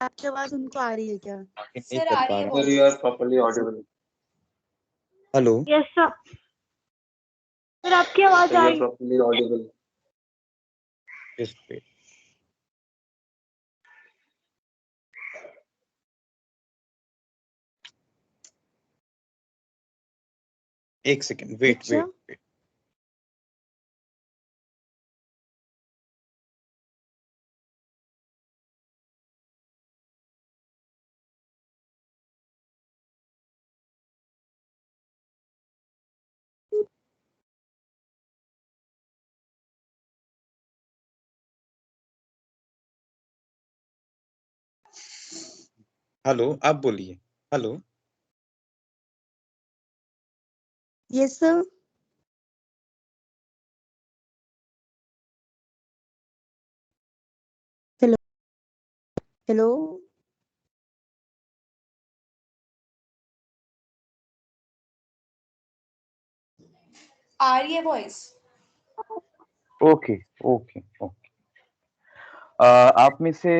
आपकी आवाज उनको आ रही है क्या? सर आ रही है। Sir, you are properly audible. Hello yes sir. Sir आपकी आवाज Sir, आ you are रही। properly audible. Just wait. एक सेकंड वेट अच्छा। Wait wait. हेलो आप बोलिए। Hello yes sir. Hello hello. आ रही है वॉइस। Okay okay okay. आप में से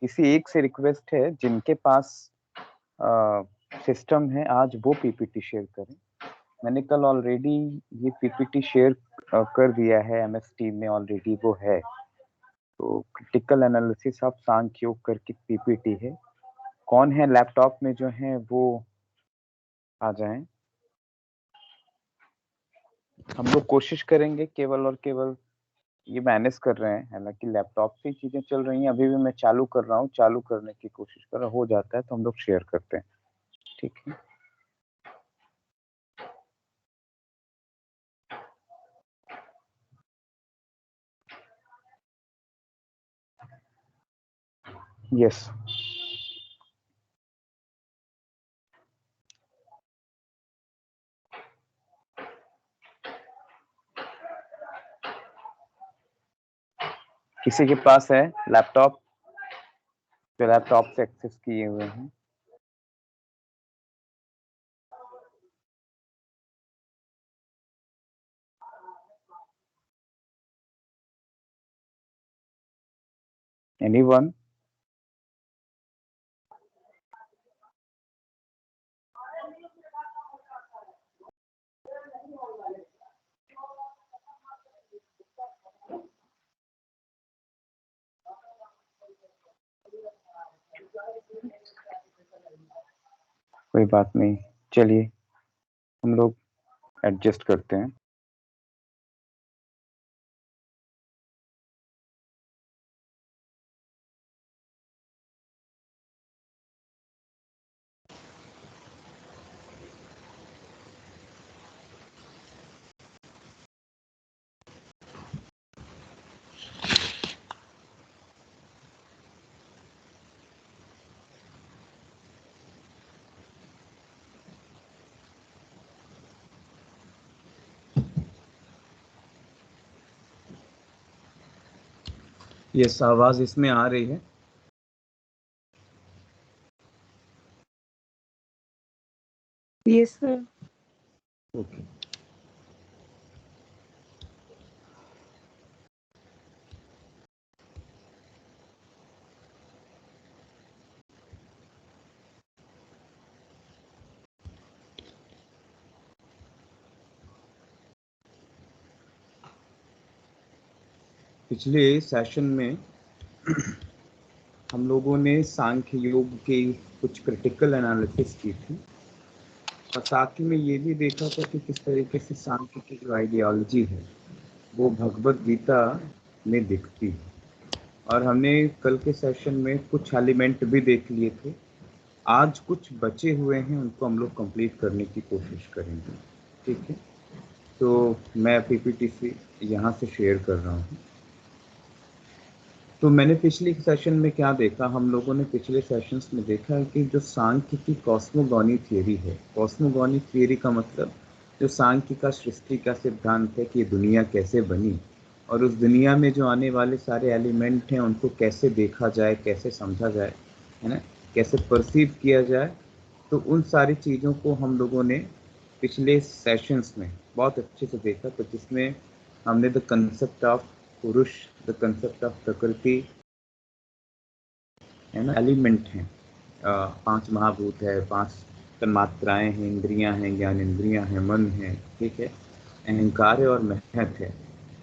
किसी एक से रिक्वेस्ट है जिनके पास सिस्टम है आज वो पीपीटी शेयर करें। मैंने कल ऑलरेडी ये पीपीटी शेयर कर दिया है, एमएस टीम में ऑलरेडी वो है। तो क्रिटिकल एनालिसिस ऑफ सांख्ययोग करके पीपीटी है। कौन है लैपटॉप में जो है वो आ जाएं। हम लोग कोशिश करेंगे केवल और केवल ये मैनेज कर रहे हैं, हालांकि लैपटॉप से चीजें चल रही हैं। अभी भी मैं चालू कर रहा हूँ, चालू करने की कोशिश कर रहा हूँ। हो जाता है तो हम लोग शेयर करते हैं, ठीक है। यस किसी के पास है लैपटॉप जो लैपटॉप से एक्सेस किए हुए हैं? एनीवन? कोई बात नहीं, चलिए हम लोग एडजस्ट करते हैं। यस आवाज इसमें आ रही है। Yes sir. ओके पिछले सेशन में हम लोगों ने सांख्य योग की कुछ क्रिटिकल एनालिसिस की थी और साथ ही में ये भी देखा था कि किस तरीके से सांख्य की जो आइडियोलॉजी है वो भगवत गीता में दिखती है। और हमने कल के सेशन में कुछ एलिमेंट भी देख लिए थे। आज कुछ बचे हुए हैं, उनको हम लोग कंप्लीट करने की कोशिश करेंगे, ठीक है। तो मैं पीपीटी से यहाँ से शेयर कर रहा हूँ। तो मैंने पिछले सेशन में क्या देखा, हम लोगों ने पिछले सेशंस में देखा है कि जो सांख्य की कॉस्मोगॉनी थियरी है, कॉस्मोगॉनी थियरी का मतलब जो सांख्य का सृष्टि का सिद्धांत है कि ये दुनिया कैसे बनी और उस दुनिया में जो आने वाले सारे एलिमेंट हैं उनको कैसे देखा जाए, कैसे समझा जाए, है ना, कैसे परसीव किया जाए। तो उन सारी चीज़ों को हम लोगों ने पिछले सेशंस में बहुत अच्छे से देखा। तो जिसमें हमने the concept of purush, the concept of प्रकृति, है ना, एलिमेंट हैं, 5 महाभूत है, 5 तन्मात्राएं हैं, इंद्रियां हैं, ज्ञान इंद्रियां हैं, मन है, ठीक है, अहंकार है और महत है।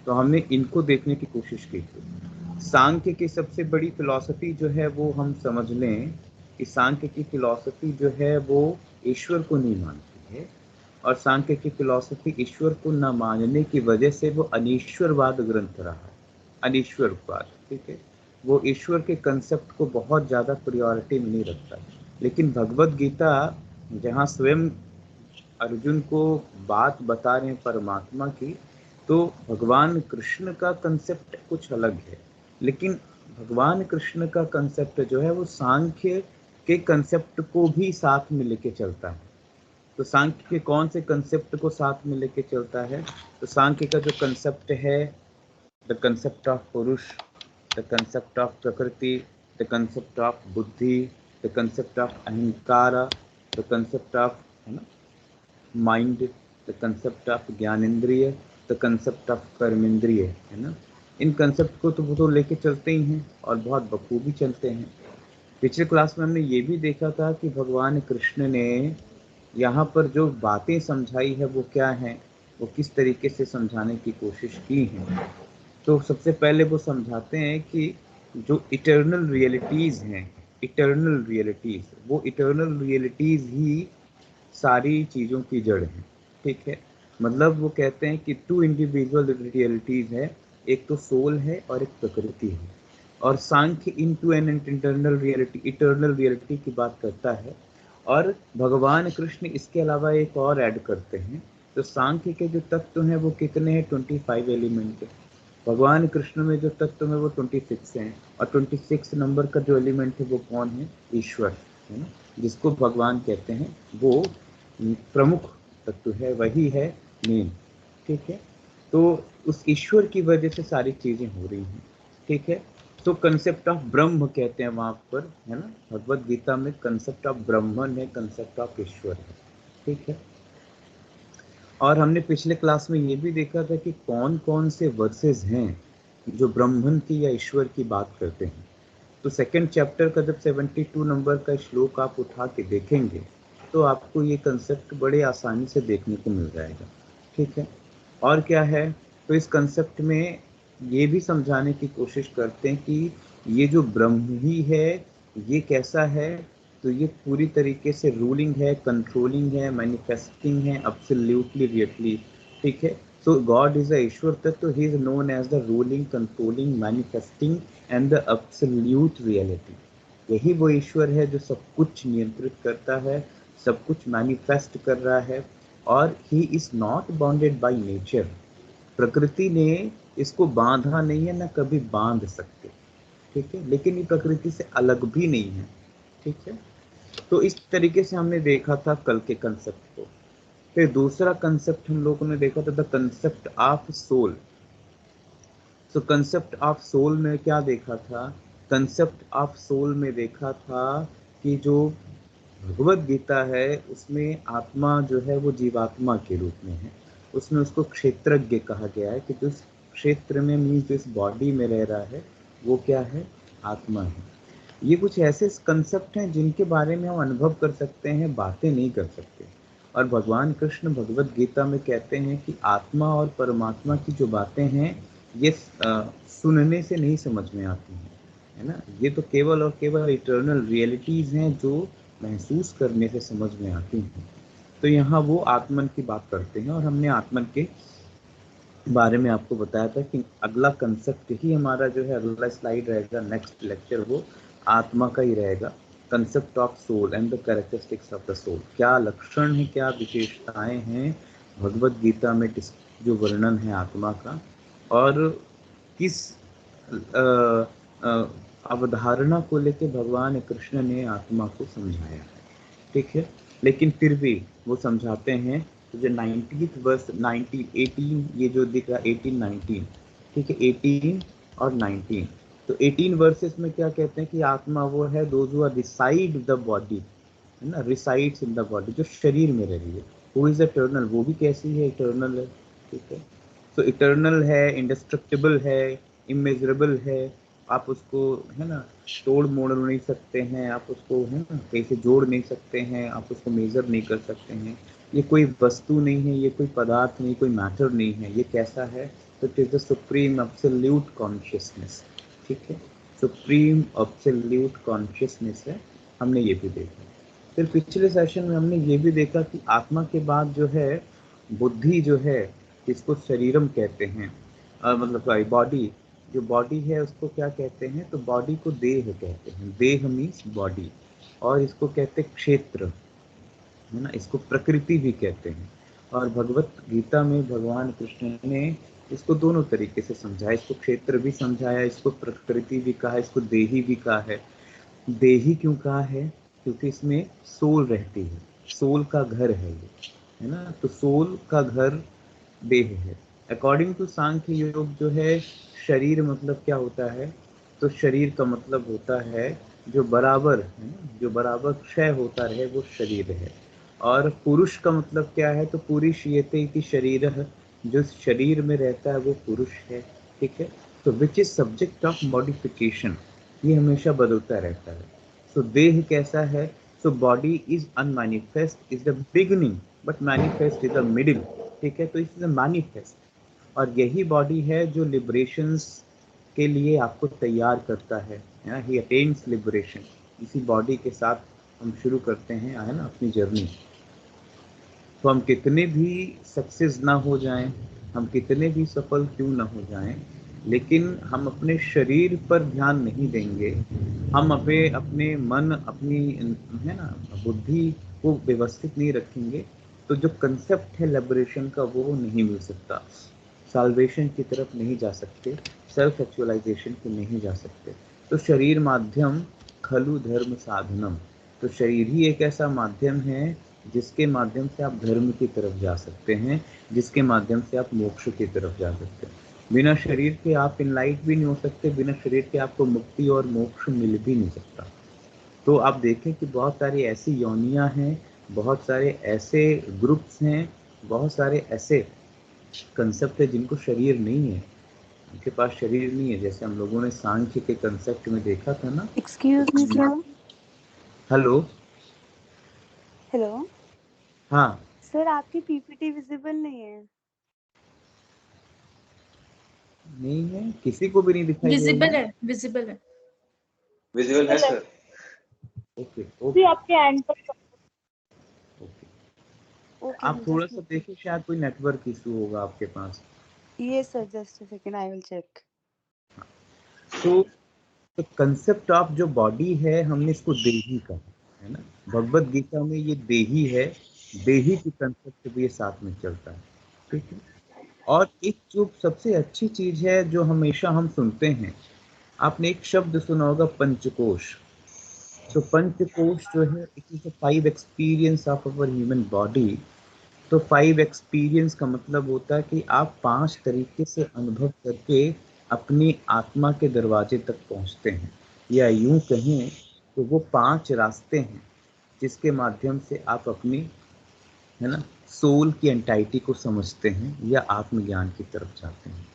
तो हमने इनको देखने की कोशिश की थी। सांख्य की सबसे बड़ी फिलॉसफी जो है वो हम समझ लें कि सांख्य की फिलॉसफी जो है वो ईश्वर को नहीं मानती है, और सांख्य की फिलॉसफी ईश्वर को न मानने की वजह से वो अनीश्वरवाद ग्रंथ रहा है, अनीश्वरवाद, ठीक है। वो ईश्वर के कंसेप्ट को बहुत ज़्यादा प्रायोरिटी में नहीं रखता। लेकिन भगवत गीता जहाँ स्वयं अर्जुन को बात बता रहे हैं परमात्मा की, तो भगवान कृष्ण का कंसेप्ट कुछ अलग है, लेकिन भगवान कृष्ण का कंसेप्ट जो है वो सांख्य के कंसेप्ट को भी साथ में लेके चलता है। तो सांख्य के कौन से कंसेप्ट को साथ में लेके चलता है? तो सांख्य का जो कंसेप्ट है, the concept of purush, the concept of prakriti, the concept of buddhi, the concept of ahankar, the concept of, है ना, mind, the concept of gyanendriya, the concept of karmendriya, है ना, इन कंसेप्ट को तो वो तो लेके चलते ही हैं और बहुत बखूबी चलते हैं। पिछले क्लास में हमने ये भी देखा था कि भगवान कृष्ण ने यहाँ पर जो बातें समझाई है वो क्या है, वो किस तरीके से समझाने की कोशिश की है। तो सबसे पहले वो समझाते हैं कि जो इटर्नल रियलिटीज़ हैं, इटर्नल रियलिटीज़, वो इटर्नल रियलिटीज़ ही सारी चीज़ों की जड़ है, ठीक है। मतलब वो कहते हैं कि 2 इंडिविजुअल रियलिटीज़ है, एक तो सोल है और एक प्रकृति है। और Sankhya into an internal reality, eternal reality की बात करता है, और भगवान कृष्ण इसके अलावा एक और ऐड करते हैं। तो सांख्य के जो तत्व हैं वो कितने हैं? 25 एलिमेंट। भगवान कृष्ण में जो तत्व है वो 26 हैं, और 26 नंबर का जो एलिमेंट है वो कौन है? ईश्वर, है ना, जिसको भगवान कहते हैं, वो प्रमुख तत्व है, वही है मेन, ठीक है। तो उस ईश्वर की वजह से सारी चीजें हो रही हैं, ठीक है। तो कंसेप्ट ऑफ ब्रह्म कहते हैं वहां पर, है ना, भगवत गीता में कंसेप्ट ऑफ ब्रह्मन है, कंसेप्ट ऑफ ईश्वर है, ठीक है। और हमने पिछले क्लास में ये भी देखा था कि कौन कौन से वर्सेस हैं जो ब्रह्मन की या ईश्वर की बात करते हैं। तो सेकंड चैप्टर का जब 72 नंबर का श्लोक आप उठा के देखेंगे तो आपको ये कंसेप्ट बड़े आसानी से देखने को मिल जाएगा, ठीक है। और क्या है? तो इस कंसेप्ट में ये भी समझाने की कोशिश करते हैं कि ये जो ब्रह्म ही है ये कैसा है, तो ये पूरी तरीके से रूलिंग है, कंट्रोलिंग है, मैनिफेस्टिंग है, एब्सोल्युटली रियली, ठीक है। सो गॉड इज अ ईश्वर तत्व, he is known as the ruling, controlling, manifesting and the absolute reality. यही वो ईश्वर है जो सब कुछ नियंत्रित करता है, सब कुछ मैनिफेस्ट कर रहा है, और he is not bounded by nature. प्रकृति ने इसको बांधा नहीं है, ना कभी बांध सकते, ठीक है, लेकिन ये प्रकृति से अलग भी नहीं है, ठीक है। तो इस तरीके से हमने देखा था कल के कंसेप्ट को। फिर दूसरा कंसेप्ट हम लोगों ने देखा था द कंसेप्ट ऑफ सोल। तो कंसेप्ट ऑफ सोल में क्या देखा था? कंसेप्ट ऑफ सोल में देखा था कि जो भगवत गीता है उसमें आत्मा जो है वो जीवात्मा के रूप में है, उसमें उसको क्षेत्रज्ञ कहा गया है कि जो इस क्षेत्र में मीन्स जो इस बॉडी में रह रहा है वो क्या है? आत्मा है। ये कुछ ऐसे कंसेप्ट हैं जिनके बारे में हम अनुभव कर सकते हैं, बातें नहीं कर सकते। और भगवान कृष्ण भगवत गीता में कहते हैं कि आत्मा और परमात्मा की जो बातें हैं ये सुनने से नहीं समझ में आती हैं, है ना, ये तो केवल और केवल इटर्नल रियलिटीज़ हैं जो महसूस करने से समझ में आती हैं। तो यहाँ वो आत्मन की बात करते हैं, और हमने आत्मन के बारे में आपको बताया था कि अगला कंसेप्ट ही हमारा जो है, अगला स्लाइड रहेगा, नेक्स्ट लेक्चर वो आत्मा का ही रहेगा। Concept of soul and the characteristics of the soul. क्या लक्षण है, क्या विशेषताएं हैं भगवत गीता में जो वर्णन है आत्मा का, और किस अवधारणा को लेके भगवान कृष्ण ने आत्मा को समझाया है, ठीक है। लेकिन फिर भी वो समझाते हैं। तो जो 19th वर्स, 19, 18, ये जो दिख रहा 18, 19, ठीक है, 18 और 19। तो 18 वर्सेस में क्या कहते हैं कि आत्मा वो है those who are reside the body, है ना, रिसाइड्स इन द बॉडी, जो शरीर में रह रही है। हु इज इटर्नल, वो भी कैसी है? इटर्नल है, ठीक है। तो इटर्नल है, इंडेस्ट्रक्टिबल है, इमेजरेबल है, आप उसको है ना तोड़ मोड़ नहीं सकते हैं, आप उसको है ना कहीं से जोड़ नहीं सकते हैं, आप उसको मेजर नहीं कर सकते हैं। ये कोई वस्तु नहीं है, ये कोई पदार्थ नहीं, कोई मैटर नहीं है। ये कैसा है? तो it is the supreme absolute consciousness. ठीक है, सुप्रीम एब्सोल्यूट कॉन्शियसनेस है। हमने ये भी देखा। फिर पिछले सेशन में हमने ये भी देखा कि आत्मा के बाद जो है बुद्धि जो है, जिसको शरीरम कहते हैं, मतलब सॉरी बॉडी, जो बॉडी है उसको क्या कहते हैं? तो बॉडी को देह कहते हैं। देह मीन्स बॉडी, और इसको कहते हैं क्षेत्र, है ना, इसको प्रकृति भी कहते हैं। और भगवत गीता में भगवान कृष्ण ने इसको दोनों तरीके से समझाया। इसको क्षेत्र भी समझाया, इसको प्रकृति भी कहा, इसको देही भी कहा है। देही क्यों कहा है? क्योंकि इसमें सोल रहती है, सोल का घर है ये, है ना। तो सोल का घर देह है। अकॉर्डिंग टू सांख्य योग जो है, शरीर मतलब क्या होता है? तो शरीर का मतलब होता है जो बराबर है ना, जो बराबर क्षय होता रहे, वो शरीर है। और पुरुष का मतलब क्या है? तो पुरुषयते इति शरीरः, जो शरीर में रहता है वो पुरुष है। ठीक है, तो which is subject of modification, ये हमेशा बदलता रहता है। सो देह कैसा है? So body is unmanifest, is the beginning, but manifest is the middle. ठीक है, तो इट इज अ मैनिफेस्ट, और यही बॉडी है जो लिबरेशंस के लिए आपको तैयार करता है ना। ही अटेन्स लिबरेशन। इसी बॉडी के साथ हम शुरू करते हैं, है ना, अपनी जर्नी। तो हम कितने भी सक्सेस ना हो जाएं, हम कितने भी सफल क्यों ना हो जाएं, लेकिन हम अपने शरीर पर ध्यान नहीं देंगे, हम अपने मन, अपनी है ना बुद्धि को व्यवस्थित नहीं रखेंगे, तो जो कंसेप्ट है लिबरेशन का वो नहीं मिल सकता। साल्वेशन की तरफ नहीं जा सकते, सेल्फ एक्चुअलाइजेशन की नहीं जा सकते। तो शरीर माध्यम खलु धर्म साधनम, तो शरीर ही एक ऐसा माध्यम है जिसके माध्यम से आप धर्म की तरफ जा सकते हैं, जिसके माध्यम से आप मोक्ष की तरफ जा सकते हैं। बिना शरीर के आप इनलाइट भी नहीं हो सकते, बिना शरीर के आपको मुक्ति और मोक्ष मिल भी नहीं सकता। तो आप देखें कि बहुत सारी ऐसी योनियां हैं, बहुत सारे ऐसे ग्रुप्स हैं, बहुत सारे ऐसे कंसेप्ट है जिनको शरीर नहीं है, उनके पास शरीर नहीं है। जैसे हम लोगों ने सांख्य के कंसेप्ट में देखा था ना। Excuse me sir. Hello, hello हाँ, सर, आपकी पीपीटी विजिबल नहीं है। नहीं है, किसी को भी नहीं दिखाई दे रही विजिबल है, विजिबल है। विजुअल है सर। ओके जी ओके आपके एंड पर ओके। ओके, आप थोड़ा सा देखिए, शायद कोई नेटवर्क इशू होगा आपके पास। ये sir, just a second, I will check. तो कंसेप्ट ऑफ जो बॉडी है, हमने इसको देही कहा है ना। भगवत गीता में ये देही है, देही की कंसेप्ट भी ये साथ में चलता है। ठीक है, और एक जो सबसे अच्छी चीज है जो हमेशा हम सुनते हैं, आपने एक शब्द सुना होगा, पंचकोश। तो पंचकोश जो है, it is the 5 experience of our human body. तो 5 एक्सपीरियंस का मतलब होता है कि आप 5 तरीके से अनुभव करके अपनी आत्मा के दरवाजे तक पहुंचते हैं, या यूं कहें तो वो 5 रास्ते हैं जिसके माध्यम से आप अपनी, है ना, सोल की एंटाइटी को समझते हैं या आत्मज्ञान की तरफ जाते हैं।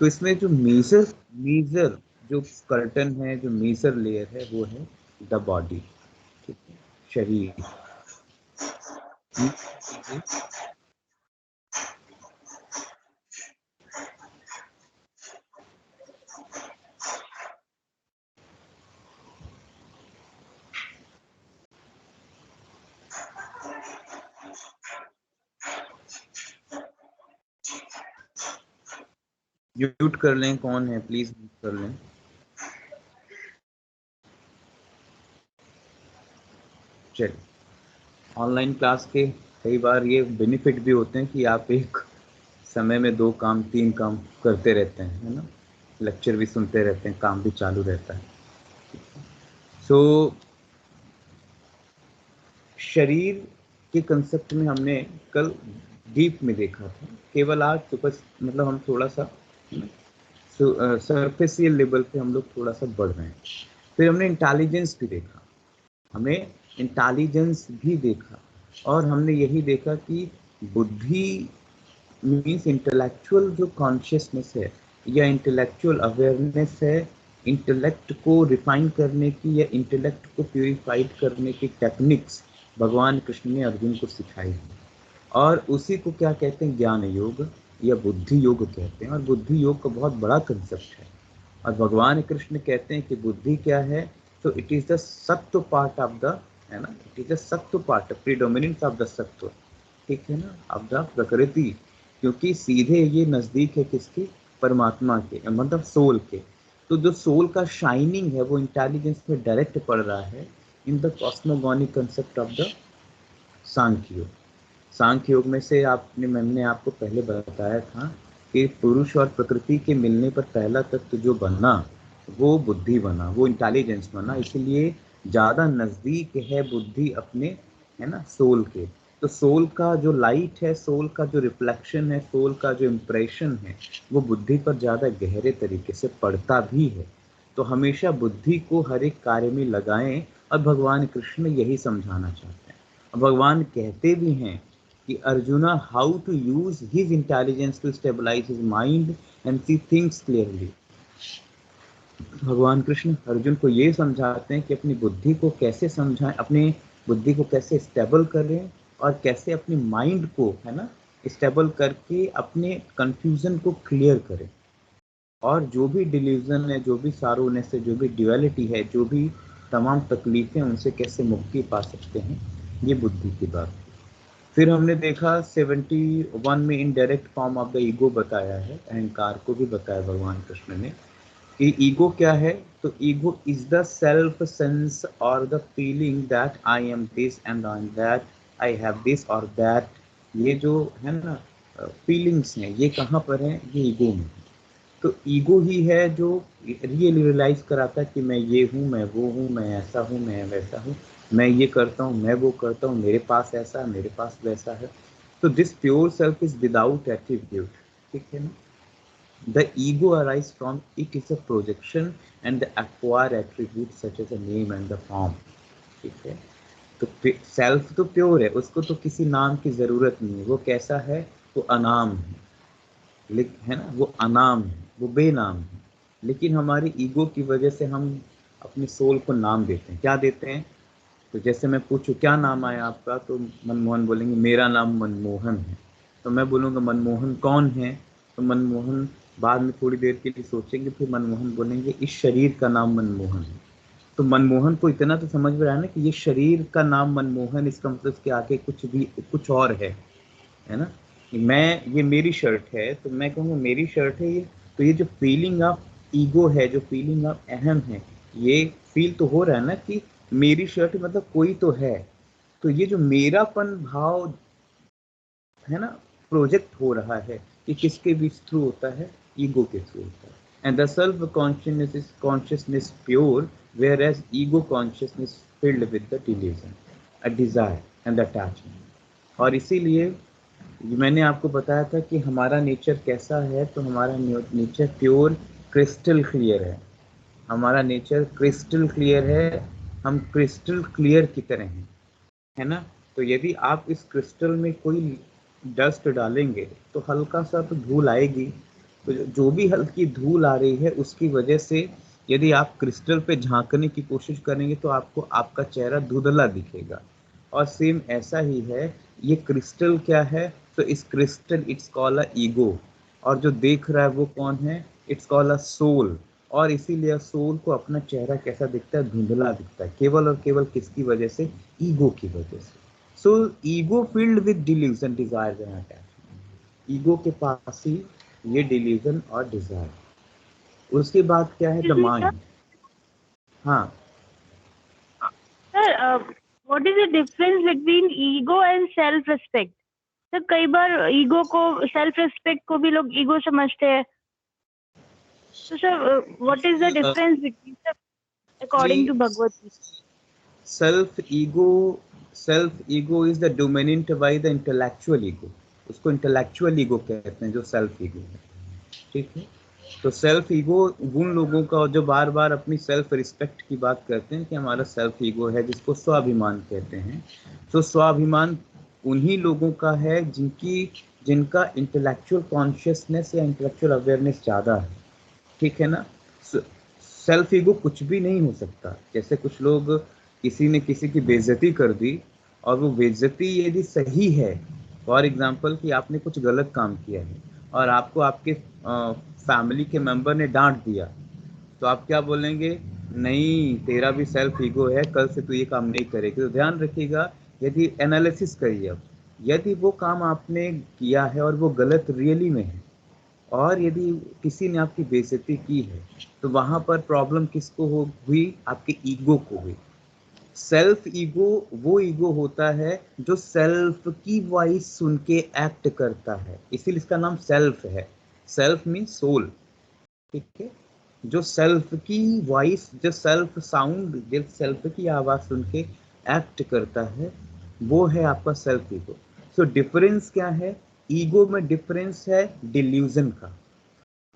तो इसमें जो मेजर जो कर्टन है, जो मेजर लेयर है, वो है द बॉडी। ठीक है, शरीर। म्यूट कर लें, कौन है प्लीज म्यूट कर लें। चलिए, ऑनलाइन क्लास के कई बार ये बेनिफिट भी होते हैं कि आप एक समय में 2 काम 3 काम करते रहते हैं, है ना। लेक्चर भी सुनते रहते हैं, काम भी चालू रहता है। सो शरीर के कंसेप्ट में हमने कल डीप में देखा था, केवल आज बस मतलब हम थोड़ा सा सरफेसियल लेवल पे हम लोग थोड़ा सा बढ़ रहे हैं। फिर हमने इंटेलिजेंस भी देखा, हमने इंटेलिजेंस भी देखा, और हमने यही देखा कि बुद्धि मीन्स इंटेलेक्चुअल जो कॉन्शियसनेस है या इंटेलेक्चुअल अवेयरनेस है, इंटेलेक्ट को रिफाइन करने की या इंटेलेक्ट को प्यूरिफाइड करने की टेक्निक्स भगवान कृष्ण ने अर्जुन को सिखाई है, और उसी को क्या कहते हैं, ज्ञान योग या बुद्धि योग कहते हैं। और बुद्धि योग का बहुत बड़ा कंसेप्ट है, और भगवान कृष्ण कहते हैं कि बुद्धि क्या है, तो इट इज द सत्व पार्ट ऑफ द, है ना, इट इज द सत्व पार्ट, प्रीडोमिनेंस ऑफ द सत्व, ठीक है ना, ऑफ द प्रकृति, क्योंकि सीधे ये नजदीक है किसकी, परमात्मा के, मतलब सोल के। तो जो सोल का शाइनिंग है वो इंटेलिजेंस में डायरेक्ट पड़ रहा है in the cosmogonic concept of the Sankhya yoga. Sankhya योग में से मैंने आपको पहले बताया था कि पुरुष और प्रकृति के मिलने पर पहला तत्व जो बना वो बुद्धि बना, वो इंटेलिजेंस बना, इसलिए ज़्यादा नज़दीक है बुद्धि अपने, है ना, सोल के। तो सोल का जो लाइट है, सोल का जो रिफ्लेक्शन है, सोल का जो इम्प्रेशन है, वो बुद्धि पर ज़्यादा गहरे तरीके से पड़ता भी है। तो हमेशा बुद्धि को हर एक कार्य में लगाएं, और भगवान कृष्ण यही समझाना चाहते हैं। और भगवान कहते भी हैं कि Arjuna, how to use his intelligence to stabilize his mind and see things clearly. भगवान कृष्ण अर्जुन को ये समझाते हैं कि अपनी बुद्धि को कैसे समझाएं, अपनी बुद्धि को कैसे स्टेबल करें, और कैसे अपनी माइंड को, है ना, स्टेबल करके अपने कंफ्यूजन को क्लियर करें, और जो भी डिल्यूजन है, जो भी सारोनेस है, जो भी ड्यूअलिटी है, जो भी तमाम तकलीफें, उनसे कैसे मुक्ति पा सकते हैं, ये बुद्धि की बात। फिर हमने देखा 71 में indirect form of the ego बताया है, अहंकार को भी बताया भगवान कृष्ण ने कि ईगो क्या है। तो ego is the self sense और the feeling that I am this and I am that, I have this और दैट। ये जो है ना फीलिंग्स हैं, ये कहाँ पर है, ये ईगो में। तो ईगो ही है जो रियलाइज कराता है कि मैं ये हूँ, मैं वो हूँ, मैं ऐसा हूँ, मैं वैसा हूँ, मैं ये करता हूँ, मैं वो करता हूँ, मेरे पास ऐसा है, मेरे पास वैसा है। तो this pure self is without attribute, ठीक है ना। The ego arises from it is a projection and the acquired attributes such as a name and the form, ठीक है। तो सेल्फ तो प्योर है, उसको तो किसी नाम की जरूरत नहीं है। वो कैसा है, वो अनाम है ना, वो अनाम है, वो बेनाम है। लेकिन हमारी ईगो की वजह से हम अपने सोल को नाम देते हैं। क्या देते हैं, तो जैसे मैं पूछूं क्या नाम है आपका, तो मनमोहन बोलेंगे मेरा नाम मनमोहन है। तो मैं बोलूँगा मनमोहन कौन है, तो मनमोहन बाद में थोड़ी देर के लिए सोचेंगे, फिर मनमोहन बोलेंगे इस शरीर का नाम मनमोहन है। तो मनमोहन को इतना तो समझ में आया ना कि ये शरीर का नाम मनमोहन, इसका मतलब के आगे कुछ और है ना। मैं, ये मेरी शर्ट है, तो मैं कहूँगा मेरी शर्ट है ये। तो ये जो फीलिंग ऑफ ईगो है, जो फीलिंग ऑफ अहम है, ये फील तो हो रहा है ना कि मेरी शर्ट मतलब कोई तो है। तो ये जो मेरापन भाव है ना प्रोजेक्ट हो रहा है, ये किसके भी थ्रू होता है, ईगो के थ्रू होता है। And the self consciousness pure, whereas ego consciousness filled with the delusion, a desire and attachment. और इसीलिए मैंने आपको बताया था कि हमारा नेचर कैसा है, तो हमारा नेचर प्योर क्रिस्टल क्लियर है। हमारा नेचर क्रिस्टल क्लियर है, हम क्रिस्टल क्लियर की तरह हैं, है ना। तो यदि आप इस क्रिस्टल में कोई डस्ट डालेंगे तो हल्का सा तो धूल आएगी। तो जो भी हल्की धूल आ रही है उसकी वजह से यदि आप क्रिस्टल पे झांकने की कोशिश करेंगे तो आपको आपका चेहरा धुंधला दिखेगा। और सेम ऐसा ही है, ये क्रिस्टल क्या है, तो इस crystal it's called a ego, और जो देख रहा है वो कौन है, इट्स कॉल्ड अ सोल। और इसीलिए सोल को अपना चेहरा कैसा दिखता है, धुंधला दिखता है, केवल और केवल किसकी वजह से, ईगो की वजह से। So ego filled with delusion, desire and attachment. Ego के पास ही ये डिल्यूजन और डिजायर। उसके बाद क्या है, द माइंड। हाँ sir, what is the difference between ego and self respect? Sir कई बार ईगो को, सेल्फ रिस्पेक्ट को भी लोग ईगो समझते हैं। तो sir what is the difference between, sir, according to Bhagavad Gita? Self ego is the dominant by the intellectual ego. उसको इंटेलेक्चुअल ईगो कहते हैं, जो सेल्फ ईगो है, ठीक है। तो सेल्फ ईगो उन लोगों का जो बार बार अपनी सेल्फ रिस्पेक्ट की बात करते हैं कि हमारा सेल्फ ईगो है, जिसको स्वाभिमान कहते हैं। तो स्वाभिमान उन्हीं लोगों का है जिनका इंटेलेक्चुअल कॉन्शियसनेस या इंटेलेक्चुअल अवेयरनेस ज़्यादा है, ठीक है ना। सेल्फ ईगो कुछ भी नहीं हो सकता। जैसे कुछ लोग, किसी ने किसी की बेइज्जती कर दी और वो बेइज्जती यदि सही है, फॉर एग्जांपल कि आपने कुछ गलत काम किया है और आपको आपके फैमिली के मेंबर ने डांट दिया, तो आप क्या बोलेंगे? नहीं, तेरा भी सेल्फ ईगो है, कल से तू ये काम नहीं करेगी। तो ध्यान रखिएगा, यदि एनालिसिस करिए, अब यदि वो काम आपने किया है और वो गलत रियली में है, और यदि किसी ने आपकी बेइज्जती की है, तो वहां पर प्रॉब्लम किसको हुई? आपके ईगो को हुई। सेल्फ ईगो वो ईगो होता है जो सेल्फ की वॉइस सुन के एक्ट करता है, इसीलिए इसका नाम सेल्फ है। सेल्फ मीन सोल, ठीक है। जो सेल्फ की वॉइस, जो सेल्फ साउंड, जो सेल्फ की आवाज सुन के एक्ट करता है, वो है आपका सेल्फ ईगो। सो डिफरेंस क्या है? ईगो में डिफरेंस है डिल्यूजन का।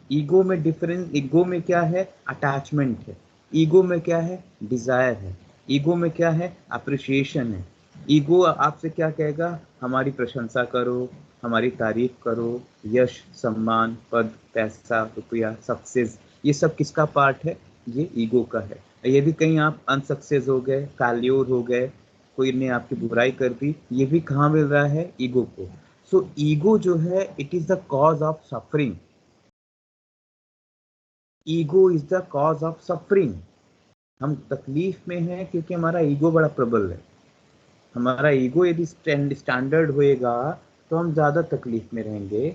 ईगो में डिफरेंस, ईगो में क्या है? अटैचमेंट है। ईगो में क्या है? डिजायर है। ईगो में क्या है? अप्रिशिएशन है। ईगो आपसे क्या कहेगा? हमारी प्रशंसा करो, हमारी तारीफ करो, यश, सम्मान, पद, पैसा, रुपया, सक्सेस, ये सब किसका पार्ट है? ये ईगो का है। यदि कहीं आप अनसक्सेस हो गए, फेल्योर हो गए, कोई ने आपकी बुराई कर दी, ये भी कहाँ मिल रहा है? ईगो को। सो ईगो जो है, it is the cause of suffering. Ego is the cause of suffering. हम तकलीफ में हैं क्योंकि हमारा ईगो बड़ा प्रबल है। हमारा ईगो यदि स्टैंडर्ड होएगा तो हम ज्यादा तकलीफ में रहेंगे।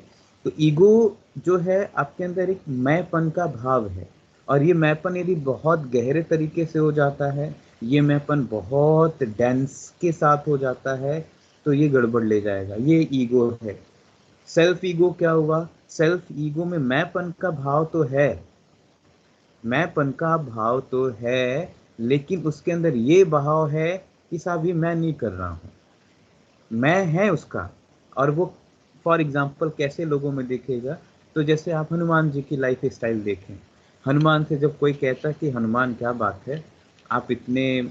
तो ईगो जो है, आपके अंदर एक मैंपन का भाव है, और ये मैंपन यदि बहुत गहरे तरीके से हो जाता है, ये मैंपन बहुत डेंस के साथ हो जाता है, तो ये गड़बड़ ले जाएगा। ये ईगो है। सेल्फ ईगो क्या हुआ? सेल्फ ईगो में मैंपन का भाव तो है, मैंपन का भाव तो है, लेकिन उसके अंदर ये भाव है कि साहब ये मैं नहीं कर रहा हूँ, मैं है उसका। और वो फॉर एग्जांपल कैसे लोगों में दिखेगा? तो जैसे आप हनुमान जी की लाइफ स्टाइल देखें, हनुमान से जब कोई कहता कि हनुमान क्या बात है, आप इतने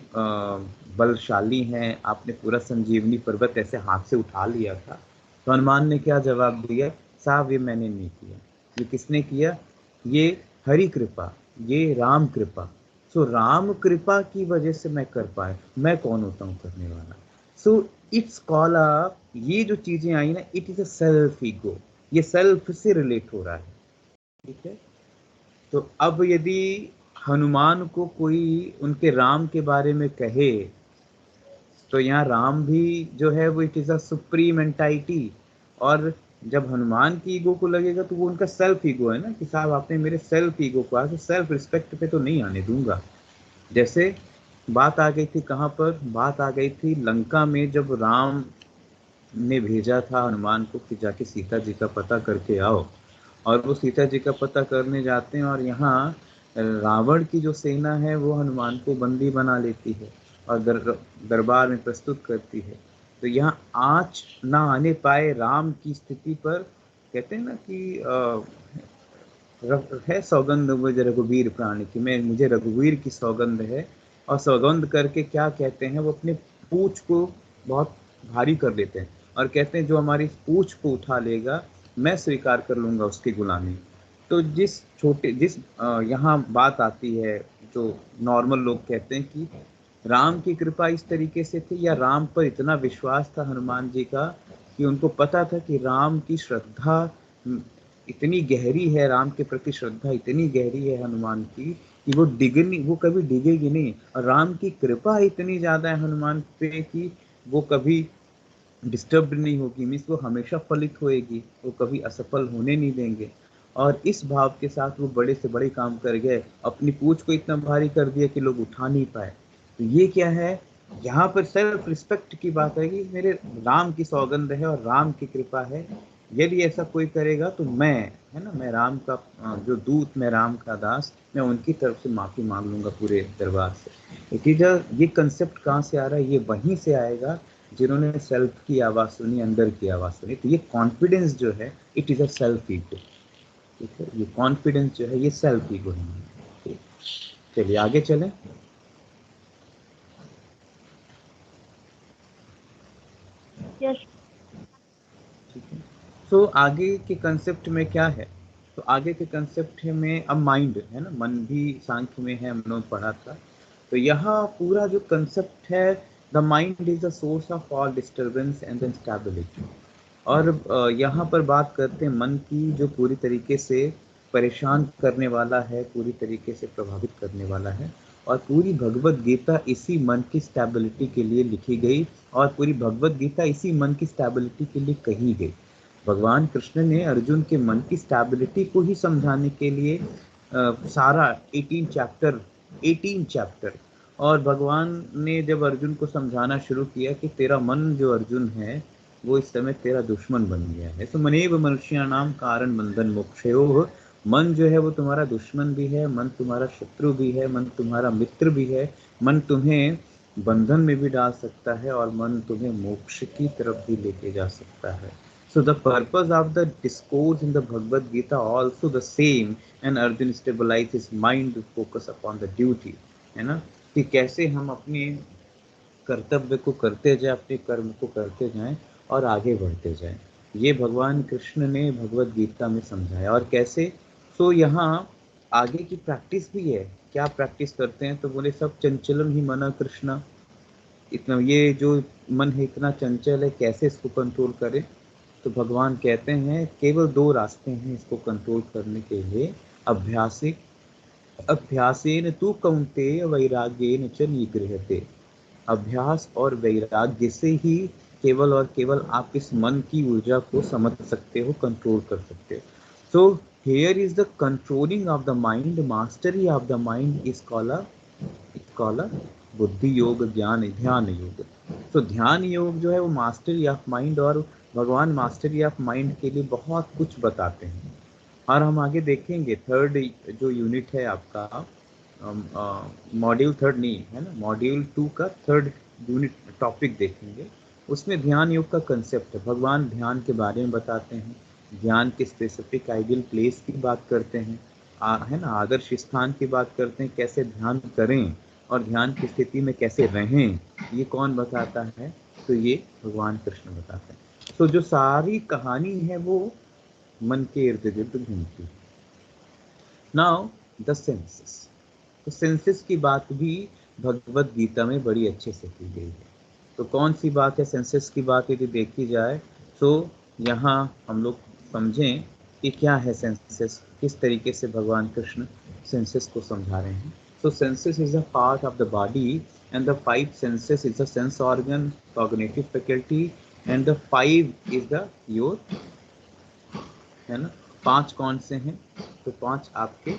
बलशाली हैं, आपने पूरा संजीवनी पर्वत ऐसे हाथ से उठा लिया था, तो हनुमान ने क्या जवाब दिया? साहब ये मैंने नहीं किया, ये किसने किया? ये हरि कृपा, ये राम कृपा। सो राम कृपा की वजह से मैं कर पाया, मैं कौन होता हूँ करने वाला? सो इट्स कॉल अ, ये जो चीजें आई ना, it is a self ego, ये सेल्फ से रिलेट हो रहा है, ठीक है। तो अब यदि हनुमान को कोई उनके राम के बारे में कहे, तो यहाँ राम भी जो है वो it is a supreme entity. और जब हनुमान की ईगो को लगेगा तो वो उनका सेल्फ ईगो है ना, कि साहब आपने मेरे सेल्फ ईगो को, आज सेल्फ रिस्पेक्ट पे तो नहीं आने दूंगा। जैसे बात आ गई थी कहाँ पर? बात आ गई थी लंका में, जब राम ने भेजा था हनुमान को कि जाके सीता जी का पता करके आओ, और वो सीता जी का पता करने जाते हैं, और यहाँ रावण की जो सेना है वो हनुमान को बंदी बना लेती है और दरबार में प्रस्तुत करती है। तो यहाँ आँच ना आने पाए राम की स्थिति पर, कहते हैं ना कि है सौगंध मुझे रघुवीर प्राण की, मैं, मुझे रघुवीर की सौगंध है। और सौगंध करके क्या कहते हैं? वो अपने पूंछ को बहुत भारी कर देते हैं और कहते हैं जो हमारी पूंछ को उठा लेगा, मैं स्वीकार कर लूंगा उसकी गुलामी। तो जिस यहाँ बात आती है, जो नॉर्मल लोग कहते हैं कि राम की कृपा इस तरीके से थी, या राम पर इतना विश्वास था हनुमान जी का कि उनको पता था कि राम की श्रद्धा इतनी गहरी है, राम के प्रति श्रद्धा इतनी गहरी है हनुमान की, कि वो कभी डिगेगी नहीं। और राम की कृपा इतनी ज्यादा है हनुमान पे कि वो कभी डिस्टर्ब नहीं होगी, मीन्स वो हमेशा फलित होएगी, वो कभी असफल होने नहीं देंगे। और इस भाव के साथ वो बड़े से बड़े काम कर गए, अपनी पूंछ को इतना भारी कर दिया कि लोग उठा नहीं पाए। तो ये क्या है? यहाँ पर सेल्फ रिस्पेक्ट की बात है कि मेरे राम की सौगंध है और राम की कृपा है, यदि ऐसा कोई करेगा तो मैं, है ना, मैं राम का जो दूत, मैं राम का दास, मैं उनकी तरफ से माफी मांग लूंगा पूरे दरबार से। ये कंसेप्ट कहाँ से आ रहा है? ये वहीं से आएगा जिन्होंने सेल्फ की आवाज सुनी, अंदर की आवाज सुनी। तो ये कॉन्फिडेंस जो है, it is a self ego, ठीक है। ये कॉन्फिडेंस जो है, ये सेल्फ ईगो है, ठीक। चलिए आगे चलें। यस। ठीक है। तो आगे के कंसेप्ट में क्या है? तो आगे के कंसेप्ट में अब माइंड है ना, मन भी सांख्य में है, हमने पढ़ा था। तो यहाँ पूरा जो कंसेप्ट है, the mind is the source of all disturbance and instability. और यहाँ पर बात करते हैं मन की, जो पूरी तरीके से परेशान करने वाला है, पूरी तरीके से प्रभावित करने वाला है। और पूरी भगवत गीता इसी मन की स्टेबिलिटी के लिए लिखी गई, और पूरी भगवत गीता इसी मन की स्टेबिलिटी के लिए कही गई। भगवान कृष्ण ने अर्जुन के मन की स्टेबिलिटी को ही समझाने के लिए सारा 18 चैप्टर, और भगवान ने जब अर्जुन को समझाना शुरू किया कि तेरा मन जो अर्जुन है वो इस समय तेरा दुश्मन बन गया है। तो मनेव मनुष्याणाम कारण बंधन मोक्षयोः, मन जो है वो तुम्हारा दुश्मन भी है, मन तुम्हारा शत्रु भी है, मन तुम्हारा मित्र भी है। मन तुम्हें बंधन में भी डाल सकता है और मन तुम्हें मोक्ष की तरफ भी लेके जा सकता है। So the purpose of the discourse in the Bhagavad Gita also the same, and Arjun stabilize his mind to focus upon the duty, है ना, कि कैसे हम अपने कर्तव्य को करते जाएं, अपने कर्म को करते जाएं और आगे बढ़ते जाएं। ये भगवान कृष्ण ने भगवद गीता में समझाया। और कैसे, तो यहाँ आगे की प्रैक्टिस भी है। क्या प्रैक्टिस करते हैं, तो बोले सब चंचलम ही मना कृष्णा, इतना ये जो मन है इतना चंचल है, कैसे इसको कंट्रोल करें। तो भगवान कहते हैं केवल 2 रास्ते हैं इसको कंट्रोल करने के लिए, अभ्यासेन तु कौन्तेय वैराग्येन च निगृह्यते। अभ्यास और वैराग्य से ही केवल और केवल आप इस मन की ऊर्जा को समझ सकते हो, कंट्रोल कर सकते हो। So here is the controlling of the mind, mastery of the mind is called बुद्धि योग, ज्ञान ध्यान योग। तो ध्यान योग जो है वो मास्टरी ऑफ माइंड, और भगवान मास्टरी ऑफ माइंड के लिए बहुत कुछ बताते हैं। और हम आगे देखेंगे 3rd जो यूनिट है आपका, मॉड्यूल 3 नहीं है ना, मॉड्यूल 2 का 3rd यूनिट टॉपिक देखेंगे। उसमें ध्यान योग का कंसेप्ट है। भगवान ध्यान के बारे में बताते हैं, ध्यान के स्पेसिफिक आइडियल प्लेस की बात करते हैं, है ना, आदर्श स्थान की बात करते हैं, कैसे ध्यान करें और ध्यान की स्थिति में कैसे रहें, ये कौन बताता है, तो ये भगवान कृष्ण बताते हैं। तो जो सारी कहानी है वो मन के इर्द गिर्द घूमती है। नाउ द सेंसेस, तो सेंसेस की बात भी भगवत गीता में बड़ी अच्छे से की गई है। तो कौन सी बात है सेंसेस की बात यदि देखी जाए, तो यहाँ हम लोग समझें कि क्या है सेंसेस, किस तरीके से भगवान कृष्ण सेंसेस को समझा रहे हैं। So senses is a part of the body, and the 5 senses is the sense organ, cognitive faculty, and the 5 is the your, है ना। 5 कौन से हैं, तो 5 आपके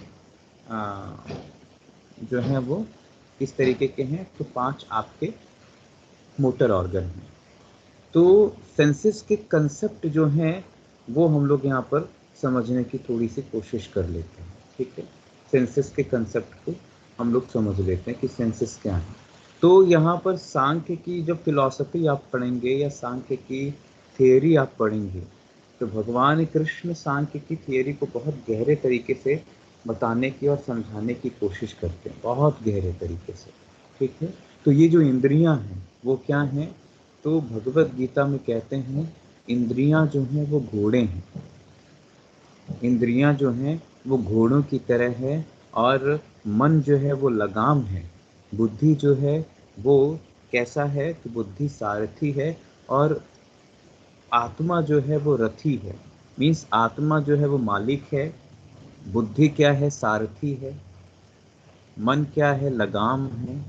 जो हैं वो किस तरीके के हैं, तो 5 आपके मोटर ऑर्गन हैं। तो सेंसेस के कंसेप्ट जो हैं वो हम लोग यहाँ पर समझने की थोड़ी सी कोशिश कर लेते हैं, ठीक है। सेंसेस के कंसेप्ट को हम लोग समझ लेते हैं कि सेंसेस क्या है। तो यहाँ पर सांख्य की जब फिलॉसफी आप पढ़ेंगे या सांख्य की थियोरी आप पढ़ेंगे, तो भगवान कृष्ण सांख्य की थियोरी को बहुत गहरे तरीके से बताने की और समझाने की कोशिश करते हैं, बहुत गहरे तरीके से, ठीक है। तो ये जो इंद्रियां हैं वो क्या हैं, तो भगवत गीता में कहते हैं इंद्रियां जो हैं वो घोड़े हैं, इंद्रियां जो हैं वो घोड़ों की तरह है, और मन जो है वो लगाम है, बुद्धि जो है वो कैसा है कि बुद्धि सारथी है, और आत्मा जो है वो रथी है। मीन्स आत्मा जो है वो मालिक है, बुद्धि क्या है, सारथी है, मन क्या है, लगाम है,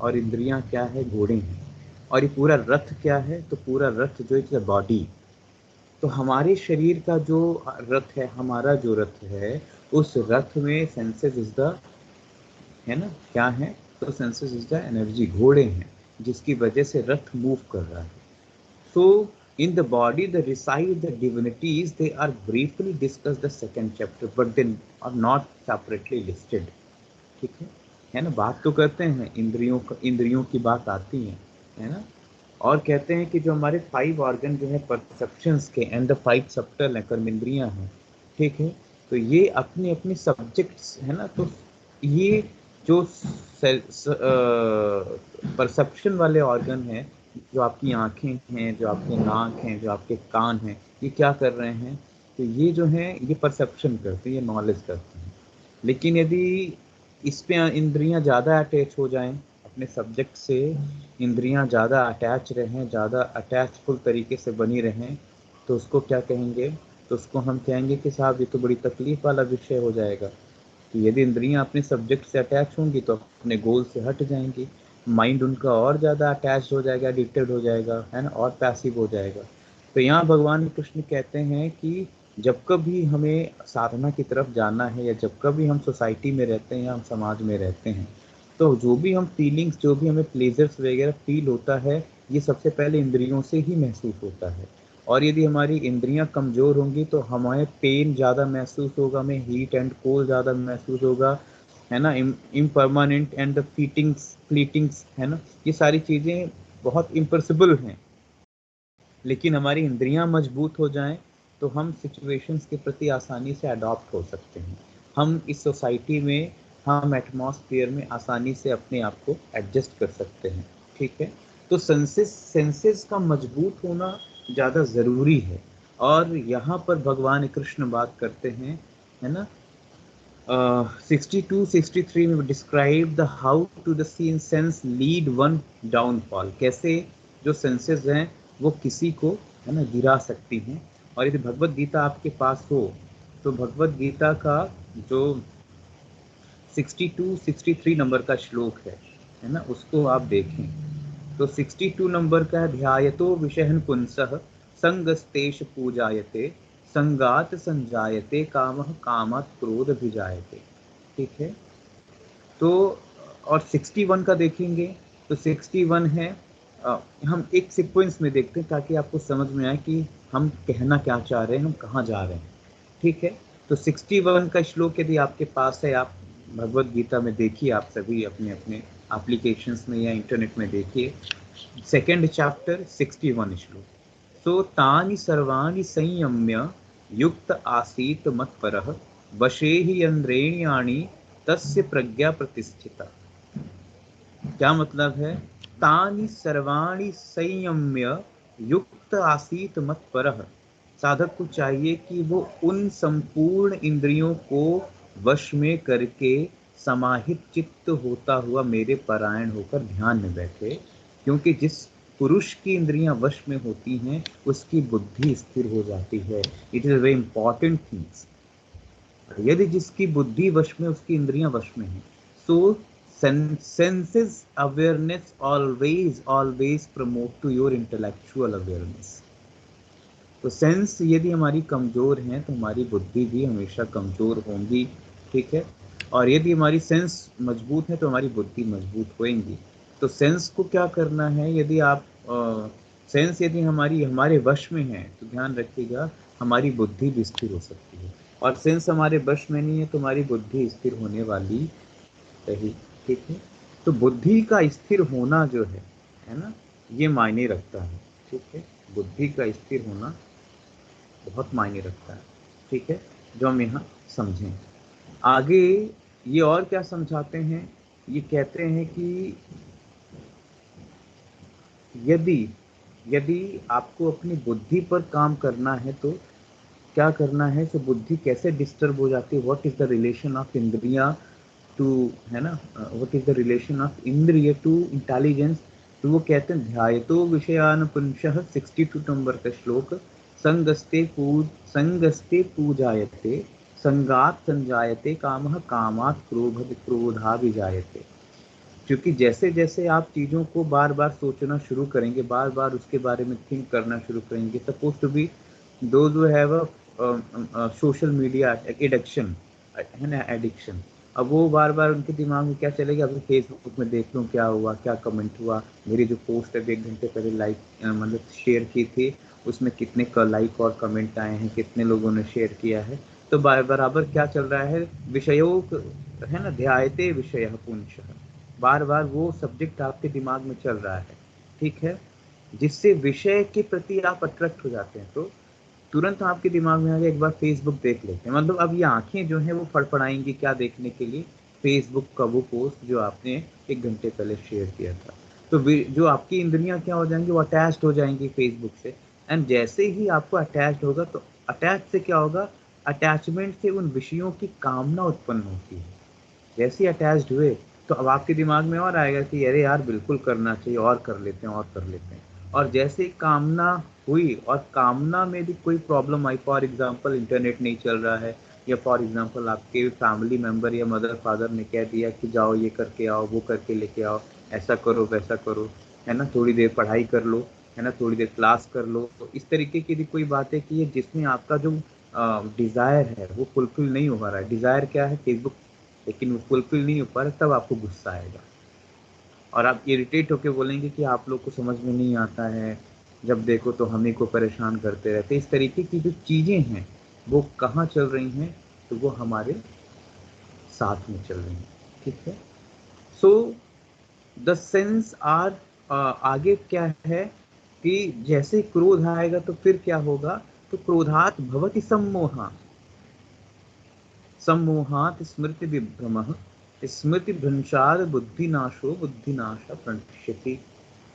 और इंद्रियां क्या है, घोड़े हैं। और ये पूरा रथ क्या है, तो पूरा रथ जो है बॉडी। तो हमारे शरीर का जो रथ है, हमारा जो रथ है, उस रथ में सेंसेस इज द, है ना, क्या है, तो सेंसेस इज द एनर्जी, घोड़े हैं जिसकी वजह से रथ मूव कर रहा है। So in the body the reside the divinities, they are briefly discuss the 2nd chapter, but they are not separately listed, ठीक है ना। बात तो करते हैं इंद्रियों की बात आती है ना। और कहते हैं कि जो हमारे 5 ऑर्गन जो है परसेप्शंस के, एंड द 5 सब्टल हैं, कर्मेंद्रियां हैं, ठीक है। तो ये अपने अपने सब्जेक्ट्स है ना। तो ये जो परसेप्शन वाले ऑर्गन हैं, जो आपकी आंखें हैं, जो आपके नाक हैं, जो आपके कान हैं, ये क्या कर रहे हैं, तो ये जो है ये परसेप्शन करते हैं, ये नॉलेज करते हैं। लेकिन यदि इस पे इंद्रियां ज़्यादा अटैच हो जाएं अपने सब्जेक्ट से, इंद्रियां ज़्यादा अटैच रहें, ज़्यादा अटैचफुल तरीके से बनी रहें, तो उसको क्या कहेंगे? तो उसको हम कहेंगे कि साहब ये तो बड़ी तकलीफ वाला विषय हो जाएगा। तो यदि इंद्रियां अपने सब्जेक्ट से अटैच होंगी तो अपने गोल से हट जाएंगी, माइंड उनका और ज़्यादा अटैच हो जाएगा, एडिक्टेड हो जाएगा, है ना, और पैसिव हो जाएगा। तो यहाँ भगवान कृष्ण कहते हैं कि जब कभी हमें साधना की तरफ जाना है, या जब कभी हम सोसाइटी में रहते हैं या हम समाज में रहते हैं, तो जो भी हम फीलिंग्स, जो भी हमें प्लेजर्स वगैरह फील होता है, ये सबसे पहले इंद्रियों से ही महसूस होता है। और यदि हमारी इंद्रियां कमज़ोर होंगी तो हमें पेन ज़्यादा महसूस होगा, हमें हीट एंड कोल्ड ज़्यादा महसूस होगा, है ना, इम्परमानेंट एंड द फ्लीटिंग्स, है ना, ये सारी चीज़ें बहुत इम्पॉसिबल हैं। लेकिन हमारी इंद्रियां मजबूत हो जाएं तो हम सिचुएशंस के प्रति आसानी से अडॉप्ट हो सकते हैं, हम इस सोसाइटी में, हम एटमॉस्फेयर में आसानी से अपने आप को एडजस्ट कर सकते हैं। ठीक है, तो सेंसेस का मजबूत होना ज़्यादा ज़रूरी है। और यहाँ पर भगवान कृष्ण बात करते हैं, है ना, 62-63 में describe the how to the scene sense lead one downfall, कैसे जो सेंसेस हैं वो किसी को, है ना, गिरा सकती हैं। और यदि भगवत गीता आपके पास हो तो भगवत गीता का जो 62-63 नंबर का श्लोक है ना, उसको आप देखें। तो 62 नंबर का ध्यायतो विषयन पुंसः संगस्तेश पूजायते संगात संजायते कामः कामात् क्रोध भिजायते। ठीक है, तो और 61 का देखेंगे तो 61 है, हम एक सीक्वेंस में देखते हैं ताकि आपको समझ में आए कि हम कहना क्या चाह रहे हैं, हम कहाँ जा रहे हैं। ठीक है, तो 61 का श्लोक यदि आपके पास है, आप भगवत गीता में देखिए, आप सभी अपने अपने एप्लीकेशंस में या इंटरनेट में देखिए, सेकेंड चैप्टर 61 श्लोक। सो तानि सर्वाणि संयम्य युक्त आसीत मत्परः वशे हि इंद्रियाणि तस्य प्रज्ञा प्रतिष्ठिता। क्या मतलब है? तानि सर्वाणि संयम्य युक्त आसीत मत्परः, साधक को चाहिए कि वो उन संपूर्ण इंद्रियों को वश में करके समाहित चित्त होता हुआ मेरे परायण होकर ध्यान में बैठे, क्योंकि जिस पुरुष की इंद्रियां वश में होती हैं उसकी बुद्धि स्थिर हो जाती है। It is a very important things. यदि जिसकी बुद्धि वश में, उसकी इंद्रियां वश में है, सो senses awareness always promote to your intellectual awareness। तो सेंस यदि हमारी कमजोर हैं तो हमारी बुद्धि भी हमेशा कमजोर होंगी। ठीक है, और यदि हमारी सेंस मजबूत है तो हमारी बुद्धि मजबूत होएंगी। तो सेंस को क्या करना है? यदि आप सेंस यदि हमारे वश में है तो ध्यान रखिएगा हमारी बुद्धि भी स्थिर हो सकती है, और सेंस हमारे वश में नहीं है तो हमारी बुद्धि स्थिर होने वाली नहीं। ठीक है, तो बुद्धि का स्थिर होना जो है ना, ये मायने रखता है। ठीक है, बुद्धि का स्थिर होना बहुत मायने रखता है। ठीक है, जो हम यहाँ समझें। आगे ये और क्या समझाते हैं? ये कहते हैं कि यदि आपको अपनी बुद्धि पर काम करना है तो क्या करना है? तो बुद्धि कैसे डिस्टर्ब हो जाती है, what is the relation of इंद्रिया टू, है ना, what is the relation of इंद्रिय टू इंटेलिजेंस। तो वो कहते हैं ध्यायतो विषयान पुंसः, 62 नंबर का श्लोक, संगस्ते पूजायते संगात संजायते कामः कामात् क्रोधा विजायते। क्योंकि जैसे जैसे आप चीज़ों को बार बार सोचना शुरू करेंगे, बार बार उसके बारे में थिंक करना शुरू करेंगे, suppose to be those who have a social media addiction, है ना, एडिक्शन। अब वो बार बार उनके दिमाग में क्या चलेगा, अभी फेसबुक में देख लूँ क्या हुआ, क्या कमेंट हुआ, मेरी जो पोस्ट अभी 1 घंटे पहले मतलब शेयर की थी उसमें कितने लाइक और कमेंट आए हैं, कितने लोगों ने शेयर किया है। तो बराबर क्या चल रहा है, विषयों, है ना, ध्यायते विषयः पुंसः, बार बार वो सब्जेक्ट आपके दिमाग में चल रहा है। ठीक है, जिससे विषय के प्रति आप अट्रैक्ट हो जाते हैं। तो तुरंत आपके दिमाग में आ गया, एक बार फेसबुक देख लेते हैं, मतलब अब ये आंखें जो हैं वो फड़फड़ाएंगी क्या देखने के लिए? फेसबुक का वो पोस्ट जो आपने 1 घंटे पहले शेयर किया था। तो जो आपकी इंद्रियां क्या हो जाएंगी, वो अटैच्ड हो जाएंगी फेसबुक से। एंड जैसे ही आपको अटैच्ड होगा तो अटैच से क्या होगा, अटैचमेंट से उन विषयों की कामना उत्पन्न होती है। जैसे अटैच्ड हुए तो अब आपके दिमाग में और आएगा कि अरे यार बिल्कुल करना चाहिए, और कर लेते हैं और कर लेते हैं। और जैसे कामना हुई और कामना में भी कोई problem I, for example internet नहीं चल रहा है, या फॉर एग्जांपल आपके फैमिली मेंबर या मदर फादर ने कह दिया कि जाओ ये करके आओ, वो करके लेके आओ, ऐसा करो वैसा करो, है ना, थोड़ी देर पढ़ाई कर लो, है ना, थोड़ी देर क्लास कर लो, तो इस तरीके की भी कोई बातें की है जिसमें आपका जो डिज़ायर है वो फुलफिल नहीं हो पा रहा है। डिज़ायर क्या है, फेसबुक, लेकिन वो फुलफिल नहीं हो पा रहा, तब आपको गुस्सा आएगा और आप इरिटेट होकर बोलेंगे कि आप लोग को समझ में नहीं आता है, जब देखो तो हम ही को परेशान करते रहते। इस तरीके की जो चीज़ें हैं वो कहाँ चल रही हैं, तो वो हमारे साथ में चल रही हैं, ठीक है। सो द सेंस आर, आगे क्या है कि जैसे क्रोध आएगा तो फिर क्या होगा, तो क्रोधात भवति सम्मोहा, सम्मोहात स्मृति विभ्रमः, स्मृति भ्रंशाद बुद्धिनाशो बुद्धिनाश प्रणश्यति।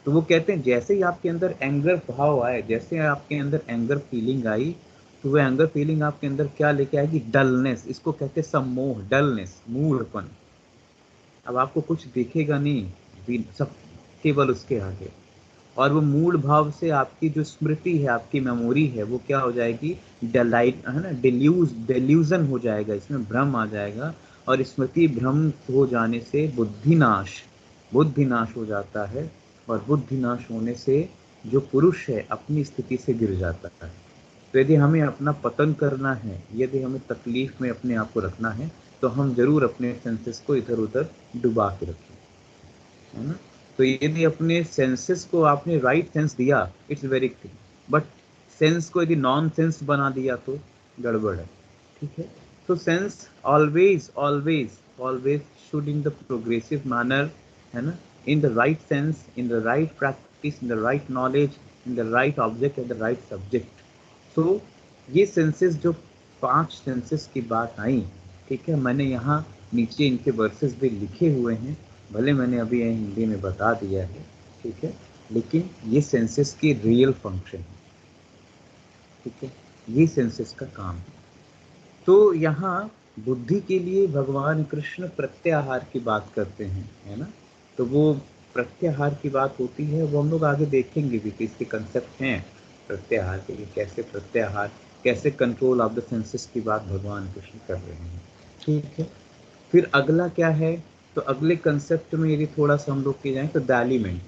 तो वो कहते हैं जैसे ही आपके अंदर एंगर भाव आए, जैसे आपके अंदर एंगर फीलिंग आई, तो वो एंगर फीलिंग आपके अंदर क्या लेके आएगी, डलनेस, इसको कहते हैं सम्मोह, डलनेस, मूढ़पन। अब आपको कुछ दिखेगा नहीं, सब केवल उसके आगे, और वो मूल भाव से आपकी जो स्मृति है, आपकी मेमोरी है, वो क्या हो जाएगी, डलाइट, है ना, डेल्यूजन हो जाएगा, इसमें भ्रम आ जाएगा, और स्मृति भ्रम हो जाने से बुद्धिनाश हो जाता है, और बुद्धिनाश होने से जो पुरुष है अपनी स्थिति से गिर जाता है। तो यदि हमें अपना पतन करना है, यदि हमें तकलीफ में अपने आप को रखना है, तो हम जरूर अपने सेंसेस को इधर उधर डुबा के रखें, है ना। तो यदि अपने सेंसेस को आपने राइट सेंस दिया, it's very thing, but sense को यदि नॉन सेंस बना दिया तो गड़बड़ है, ठीक है। तो sense always always always should in the progressive manner, है ना, in the right sense, in the right practice, in the right knowledge, in the right object and the right subject. तो ये सेंसेस, जो 5 सेंसेस की बात आई, ठीक है, मैंने यहाँ नीचे इनके वर्सेस भी लिखे हुए हैं, भले मैंने अभी हिंदी में बता दिया है, ठीक है, लेकिन ये सेंसेस की रियल फंक्शन है, ठीक है, ये सेंसेस का काम है। तो यहाँ बुद्धि के लिए भगवान कृष्ण प्रत्याहार की बात करते हैं, है ना। तो वो प्रत्याहार की बात होती है, वो हम लोग आगे देखेंगे भी कि इसके कंसेप्ट हैं प्रत्याहार के लिए, कैसे प्रत्याहार, कैसे कंट्रोल ऑफ द सेंसेस की बात भगवान कृष्ण कर रहे हैं, ठीक है। फिर अगला क्या है, तो अगले कंसेप्ट में यदि थोड़ा सा हम लोग के जाएं तो द एलिमेंट,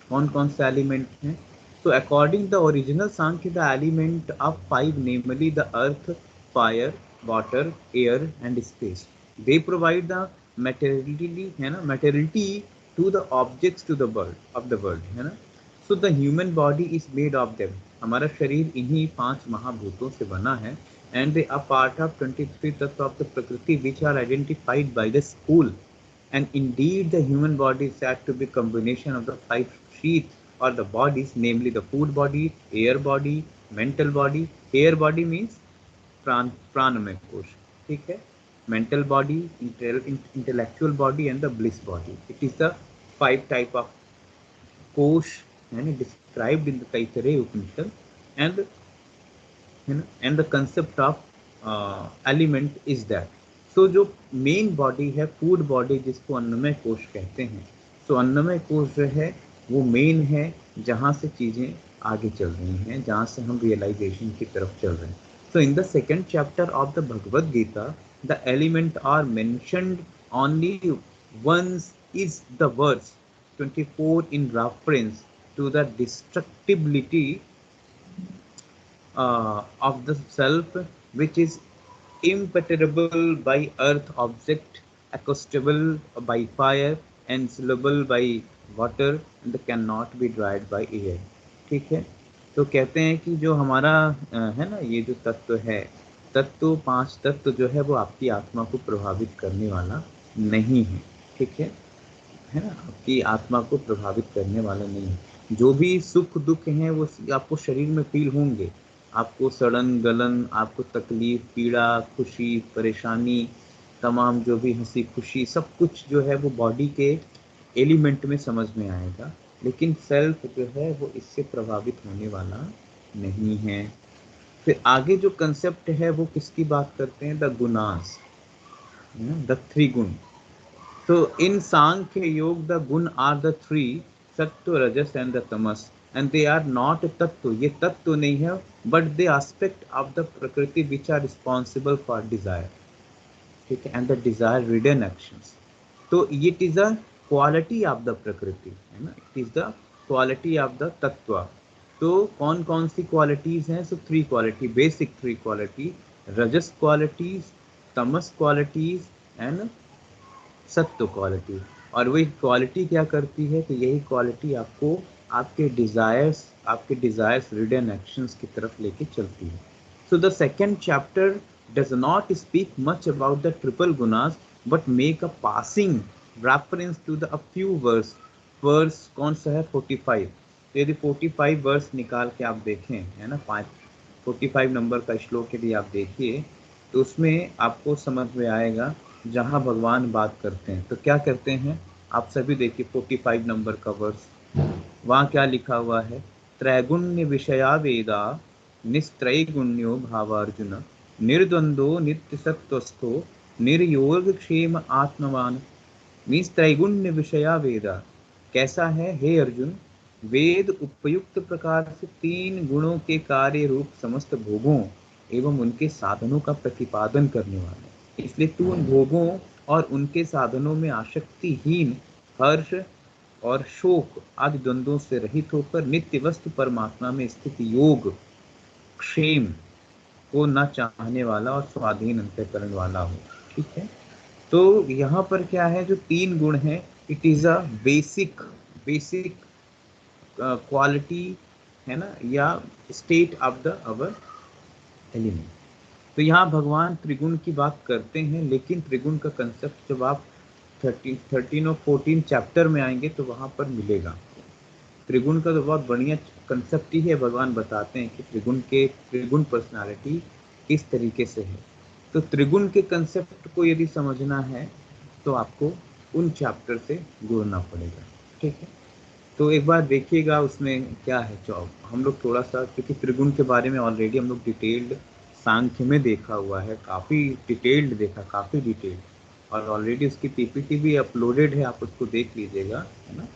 कौन कौन से एलिमेंट हैं। तो according the original Sankhya, the element of 5, namely the earth, fire, water, air and space, they provide the materiality, है ना, materiality to the objects to the world of the world, है ना। So the human body is made of them, हमारा शरीर इन्हीं 5 महाभूतों से बना है, and they are part of 23 तत्व of the prakriti which are identified by the school, and indeed the human body is said to be combination of the 5 sheaths or the bodies, namely the food body, air body, mental body. Air body means प्राणमय कोश, ठीक है, mental body, intellectual body and the bliss body. It is the 5 type of kosh and described in the Taittiriya Upanishad, and the concept of element is that. So जो main body है, food body, जिसको अन्नमय कोश कहते हैं, तो अन्नमय कोश जो है वो मेन है, जहाँ से चीज़ें आगे चल रही हैं, जहाँ से हम रियलाइजेशन की तरफ चल रहे हैं। So in the second chapter of the Bhagavad Gita, the element are mentioned only once, is the verse 24 in reference to the destructibility of the self, which is imperturbable by earth object, accessible by fire, and soluble by water, and cannot be dried by air, ठीक है। तो कहते हैं कि जो हमारा है ना, ये जो तत्व है, तत्व 5 तत्व जो है वो आपकी आत्मा को प्रभावित करने वाला नहीं है, ठीक है ना, आपकी आत्मा को प्रभावित करने वाला नहीं है। जो भी सुख दुख हैं वो आपको शरीर में फील होंगे, आपको सड़न गलन, आपको तकलीफ, पीड़ा, खुशी, परेशानी, तमाम जो भी हंसी खुशी, सब कुछ जो है वो बॉडी के एलिमेंट में समझ में आएगा, लेकिन सेल्फ जो है वो इससे प्रभावित होने वाला नहीं है। फिर आगे जो कंसेप्ट है वो किसकी बात करते हैं, द गुणास, द थ्री गुण। तो इन सांख्य योग द गुण are the three, sattva rajas and the tamas, and they are not tattva, ये तत्व नहीं है, but they aspect of the prakriti which are responsible for desire, ठीक है, and the desire ridden actions. तो it is a quality of the prakriti, है ना, it is the quality of the tattva. तो कौन कौन सी क्वालिटीज हैं, so three quality, basic three quality, rajas qualities, tamas qualities and sattva quality. और वही क्वालिटी क्या करती है, तो यही क्वालिटी आपको आपके डिजायर्स रिडन एक्शंस की तरफ लेके चलती है। So the second chapter does not speak much about the triple gunas but make a passing reference to the a few verse कौन सा है 45। तो यदि 45 वर्स निकाल के आप देखें, है ना, 45 नंबर का श्लोक यदि आप देखिए तो उसमें आपको समझ में आएगा जहाँ भगवान बात करते हैं तो क्या करते हैं। आप सभी देखिए 45 नंबर का वर्स, वहाँ क्या लिखा हुआ है, त्रैगुण्य विषया वेदा निस्त्रैगुण्यो भावार्जुन निर्द्वंदो नित्य सत्वस्थो निर्योग क्षेम आत्मवान। मीन्स त्रैगुण्य विषया वेदा कैसा है, हे अर्जुन, वेद उपयुक्त प्रकार से तीन गुणों के कार्य रूप समस्त भोगों एवं उनके साधनों का प्रतिपादन करने वाला है। इसलिए तू उन भोगों और उनके साधनों में आसक्तिहीन, हर्ष और शोक आदि द्वंद्वों से रहित होकर नित्य वस्तु परमात्मा में स्थित योग क्षेम को न चाहने वाला और स्वाधीन अंतःकरण वाला हो, ठीक है। तो यहाँ पर क्या है, जो तीन गुण हैं, it is a basic quality, है ना, या state of the our element. तो यहाँ भगवान त्रिगुण की बात करते हैं, लेकिन त्रिगुण का कंसेप्ट जब आप 13 और 14 चैप्टर में आएंगे तो वहाँ पर मिलेगा। त्रिगुण का तो बहुत बढ़िया कंसेप्ट ही है, भगवान बताते हैं कि त्रिगुण पर्सनालिटी किस तरीके से है। तो त्रिगुण के कंसेप्ट को यदि समझना है तो आपको उन चैप्टर से जुड़ना पड़ेगा, ठीक है। तो एक बार देखिएगा उसमें क्या है जॉब, हम लोग थोड़ा सा, क्योंकि त्रिगुण के बारे में ऑलरेडी हम लोग डिटेल्ड सांख्य में देखा हुआ है, काफ़ी डिटेल्ड देखा, काफ़ी डिटेल्ड, और ऑलरेडी उसकी पीपीटी भी अपलोडेड है, आप उसको देख लीजिएगा, है ना।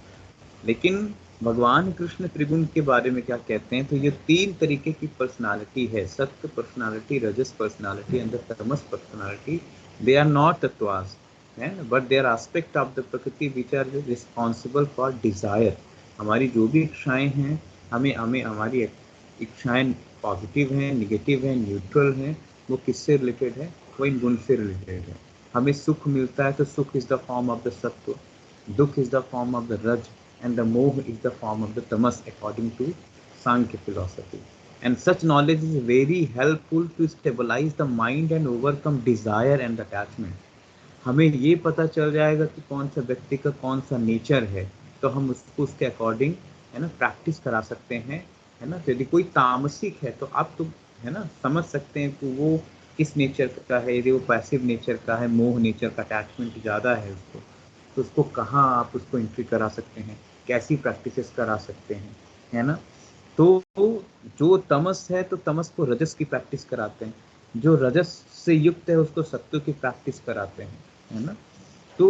लेकिन भगवान कृष्ण त्रिगुण के बारे में क्या कहते हैं, तो ये तीन तरीके की पर्सनालिटी है, satya personality, rajas personality and the tamas personality. They are not tattvas, है, but they are aspect of the prakriti which are responsible for desire. हमारी जो भी इच्छाएं हैं, हमें हमारी इच्छाएं पॉजिटिव हैं, निगेटिव हैं, न्यूट्रल हैं, वो किससे रिलेटेड है, वो इन गुण से रिलेटेड है। हमें सुख मिलता है तो सुख is the form of the सत्व, दुख is the form of the रज, and the moha is the form of the tamas according to Sankhya philosophy. And such knowledge is very helpful to stabilize the mind and overcome desire and attachment. हमें ये पता चल जाएगा कि कौन सा व्यक्ति का कौन सा नेचर है, तो हम उसको उसके अकॉर्डिंग, है ना, प्रैक्टिस करा सकते हैं, है ना। तो यदि कोई तामसिक है तो आप तो, है ना, समझ सकते हैं कि वो किस नेचर का है। यदि वो पैसिव नेचर का है, मोह नेचर का, अटैचमेंट ज़्यादा है उसको, तो उसको कहाँ आप उसको एंट्री करा सकते हैं, कैसी प्रैक्टिसेस करा सकते हैं, है ना। तो जो तमस है तो तमस को रजस की प्रैक्टिस कराते हैं, जो रजस से युक्त है उसको सत्व की प्रैक्टिस कराते हैं, है ना। तो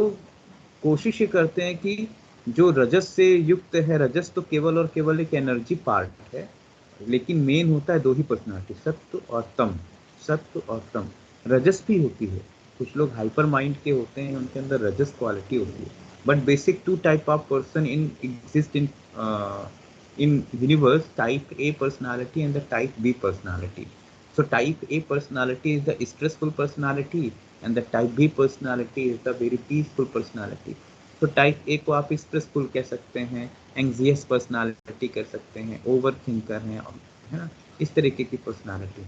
कोशिश ये करते हैं कि जो रजस से युक्त है, रजस तो केवल और केवल एक एनर्जी पार्ट है, लेकिन मेन होता है दो ही पर्सनालिटी, सत्व और तम। सत्व और तम, रजस भी होती है, कुछ लोग हाइपर माइंड के होते हैं, उनके अंदर रजस क्वालिटी होती है, but basic two type of person exist in universe, type A personality and the type B personality. So type A personality is the stressful personality and the type B personality is the very peaceful personality. So type A को आप stressful कह सकते हैं, anxious personality कह सकते हैं, overthinker हैं, है ना, इस तरीके की personality।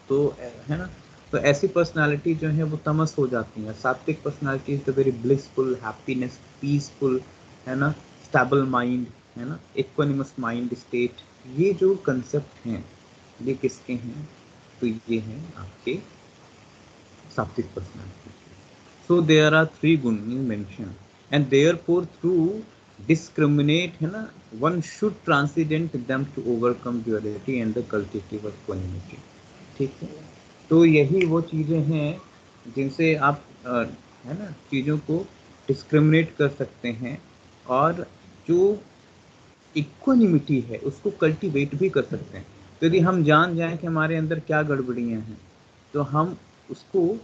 तो है ना, तो ऐसी पर्सनालिटी जो है वो तमस हो जाती है। सात्विक personality is the very blissful, happiness, peaceful, है ना, स्टेबल माइंड, है ना, इक्वानिमस माइंड स्टेट। ये जो कंसेप्ट हैं ये किसके हैं, तो ये हैं आपके सात्विक personality. So there are three guna mention and therefore through discriminate, है ना, one should transcend them to overcome duality and the cultivative of equanimity. ठीक है, तो यही वो चीज़ें हैं जिनसे आप है ना चीज़ों को डिस्क्रिमिनेट कर सकते हैं, और जो इक्वानिमिटी है उसको कल्टीवेट भी कर सकते हैं। तो यदि हम जान जाएं कि हमारे अंदर क्या गड़बड़ियाँ हैं, तो हम उसको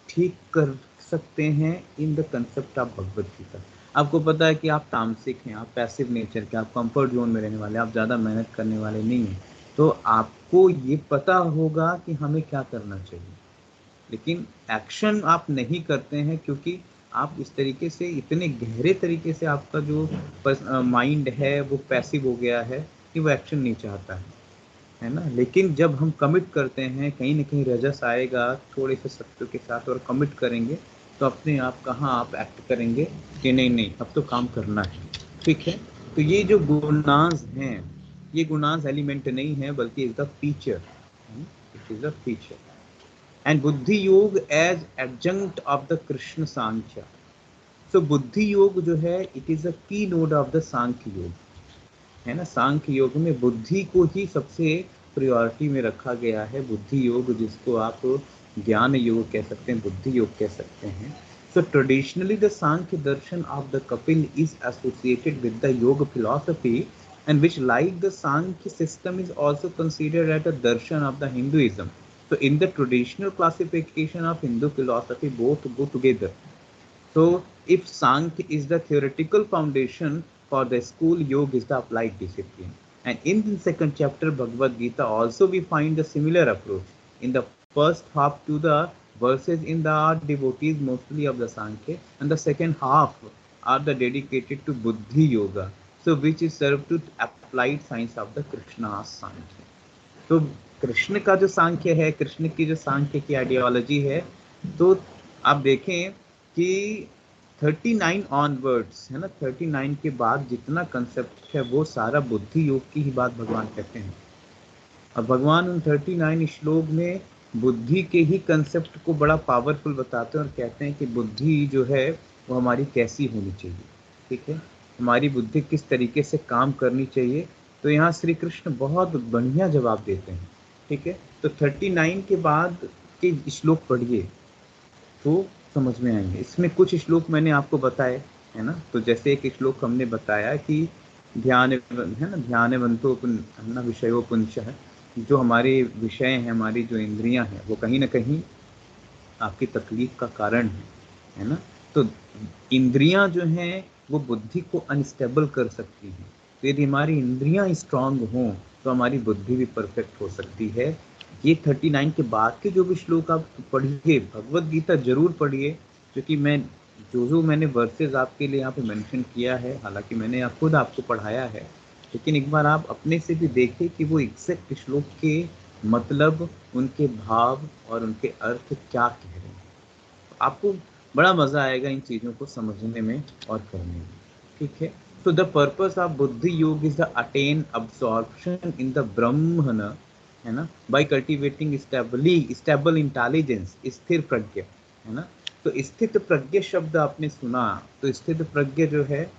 ठीक कर सकते हैं in the concept of Bhagavad Gita. आपको पता है कि आप तामसिक हैं, आप पैसिव नेचर के, आप कंफर्ट जोन में रहने वाले, आप ज़्यादा मेहनत करने वाले नहीं हैं, तो आपको ये पता होगा कि हमें क्या करना चाहिए, लेकिन एक्शन आप नहीं करते हैं क्योंकि आप इस तरीके से, इतने गहरे तरीके से आपका जो माइंड है वो पैसिव हो गया है कि वो एक्शन नहीं चाहता है ना। लेकिन जब हम कमिट करते हैं, कहीं ना कहीं रजस आएगा थोड़े से सत्य के साथ, और कमिट करेंगे तो अपने आप कहाँ आप एक्ट करेंगे कि नहीं नहीं अब तो काम करना है। ठीक है, तो ये जो गुणांश हैं, ये गुणांश एलिमेंट नहीं है बल्कि is the feature, it is the feature. And buddhi yoga as adjunct of the Krishna Sankhya. So buddhi yoga जो है इट इज अ की नोड ऑफ द सांख्य योग, है ना। सांख्य योग में बुद्धि को ही सबसे प्रायोरिटी में रखा गया है। बुद्धि योग जिसको आप ज्ञान योग कह सकते हैं, बुद्धि योग कह सकते हैं। So traditionally the Sankhya darshan of the Kapil is associated with the yoga philosophy, and which like the Sankhya system is also considered as a darshan of the Hinduism. So in the traditional classification of Hindu philosophy, both go together. So if Sankhya is the theoretical foundation for the school, yoga is the applied discipline. And in the second chapter Bhagavad Gita also we find a similar approach. In the first half to the verses in the are devotees mostly of the Sankhya, and the second half are the dedicated to Buddhi yoga, so which is served to applied science of the Krishna Sankhya. तो कृष्ण का जो सांख्य है, कृष्ण की जो सांख्य की ideology है, तो आप देखें कि 39 ऑनवर्ड्स है ना, 39 के बाद जितना कंसेप्ट है वो सारा बुद्धि योग की ही बात भगवान कहते हैं। और भगवान उन 39 श्लोक में बुद्धि के ही कंसेप्ट को बड़ा पावरफुल बताते हैं और कहते हैं कि बुद्धि जो है वो हमारी कैसी होनी चाहिए। ठीक है, हमारी बुद्धि किस तरीके से काम करनी चाहिए। तो यहाँ श्री कृष्ण बहुत बढ़िया जवाब देते हैं। ठीक है, तो 39 के बाद के श्लोक पढ़िए तो समझ में आएंगे। इसमें कुछ श्लोक मैंने आपको बताए है ना, तो जैसे एक श्लोक हमने बताया कि ध्यान है ना, ध्यानवंतो है ना विषयो पुंसः, जो हमारे विषय हैं, हमारी जो इंद्रियां हैं वो कहीं ना कहीं आपकी तकलीफ का कारण है ना। तो इंद्रियां जो हैं वो बुद्धि को अनस्टेबल कर सकती हैं। तो यदि हमारी इंद्रियां स्ट्रांग हों तो हमारी बुद्धि भी परफेक्ट हो सकती है। ये 39 के बाद के जो भी श्लोक आप पढ़िए, भगवद गीता जरूर पढ़िए, क्योंकि मैं जो मैंने वर्सेस आपके लिए यहाँ पे मेंशन किया है, हालांकि मैंने खुद आपको पढ़ाया है, लेकिन एक बार आप अपने से भी देखें कि वो एग्जैक्ट श्लोक के मतलब, उनके भाव और उनके अर्थ क्या कह रहे हैं। आपको बड़ा मजा आएगा इन चीजों को समझने में और करने में। ठीक है, तो the purpose of buddhi yoga is the attain absorption in the Brahman, है ना, बाय कल्टिवेटिंग स्टेबल इंटेलिजेंस, स्थिर प्रज्ञा, है ना। तो स्थित प्रज्ञ शब्द आपने सुना, तो स्थित प्रज्ञ जो है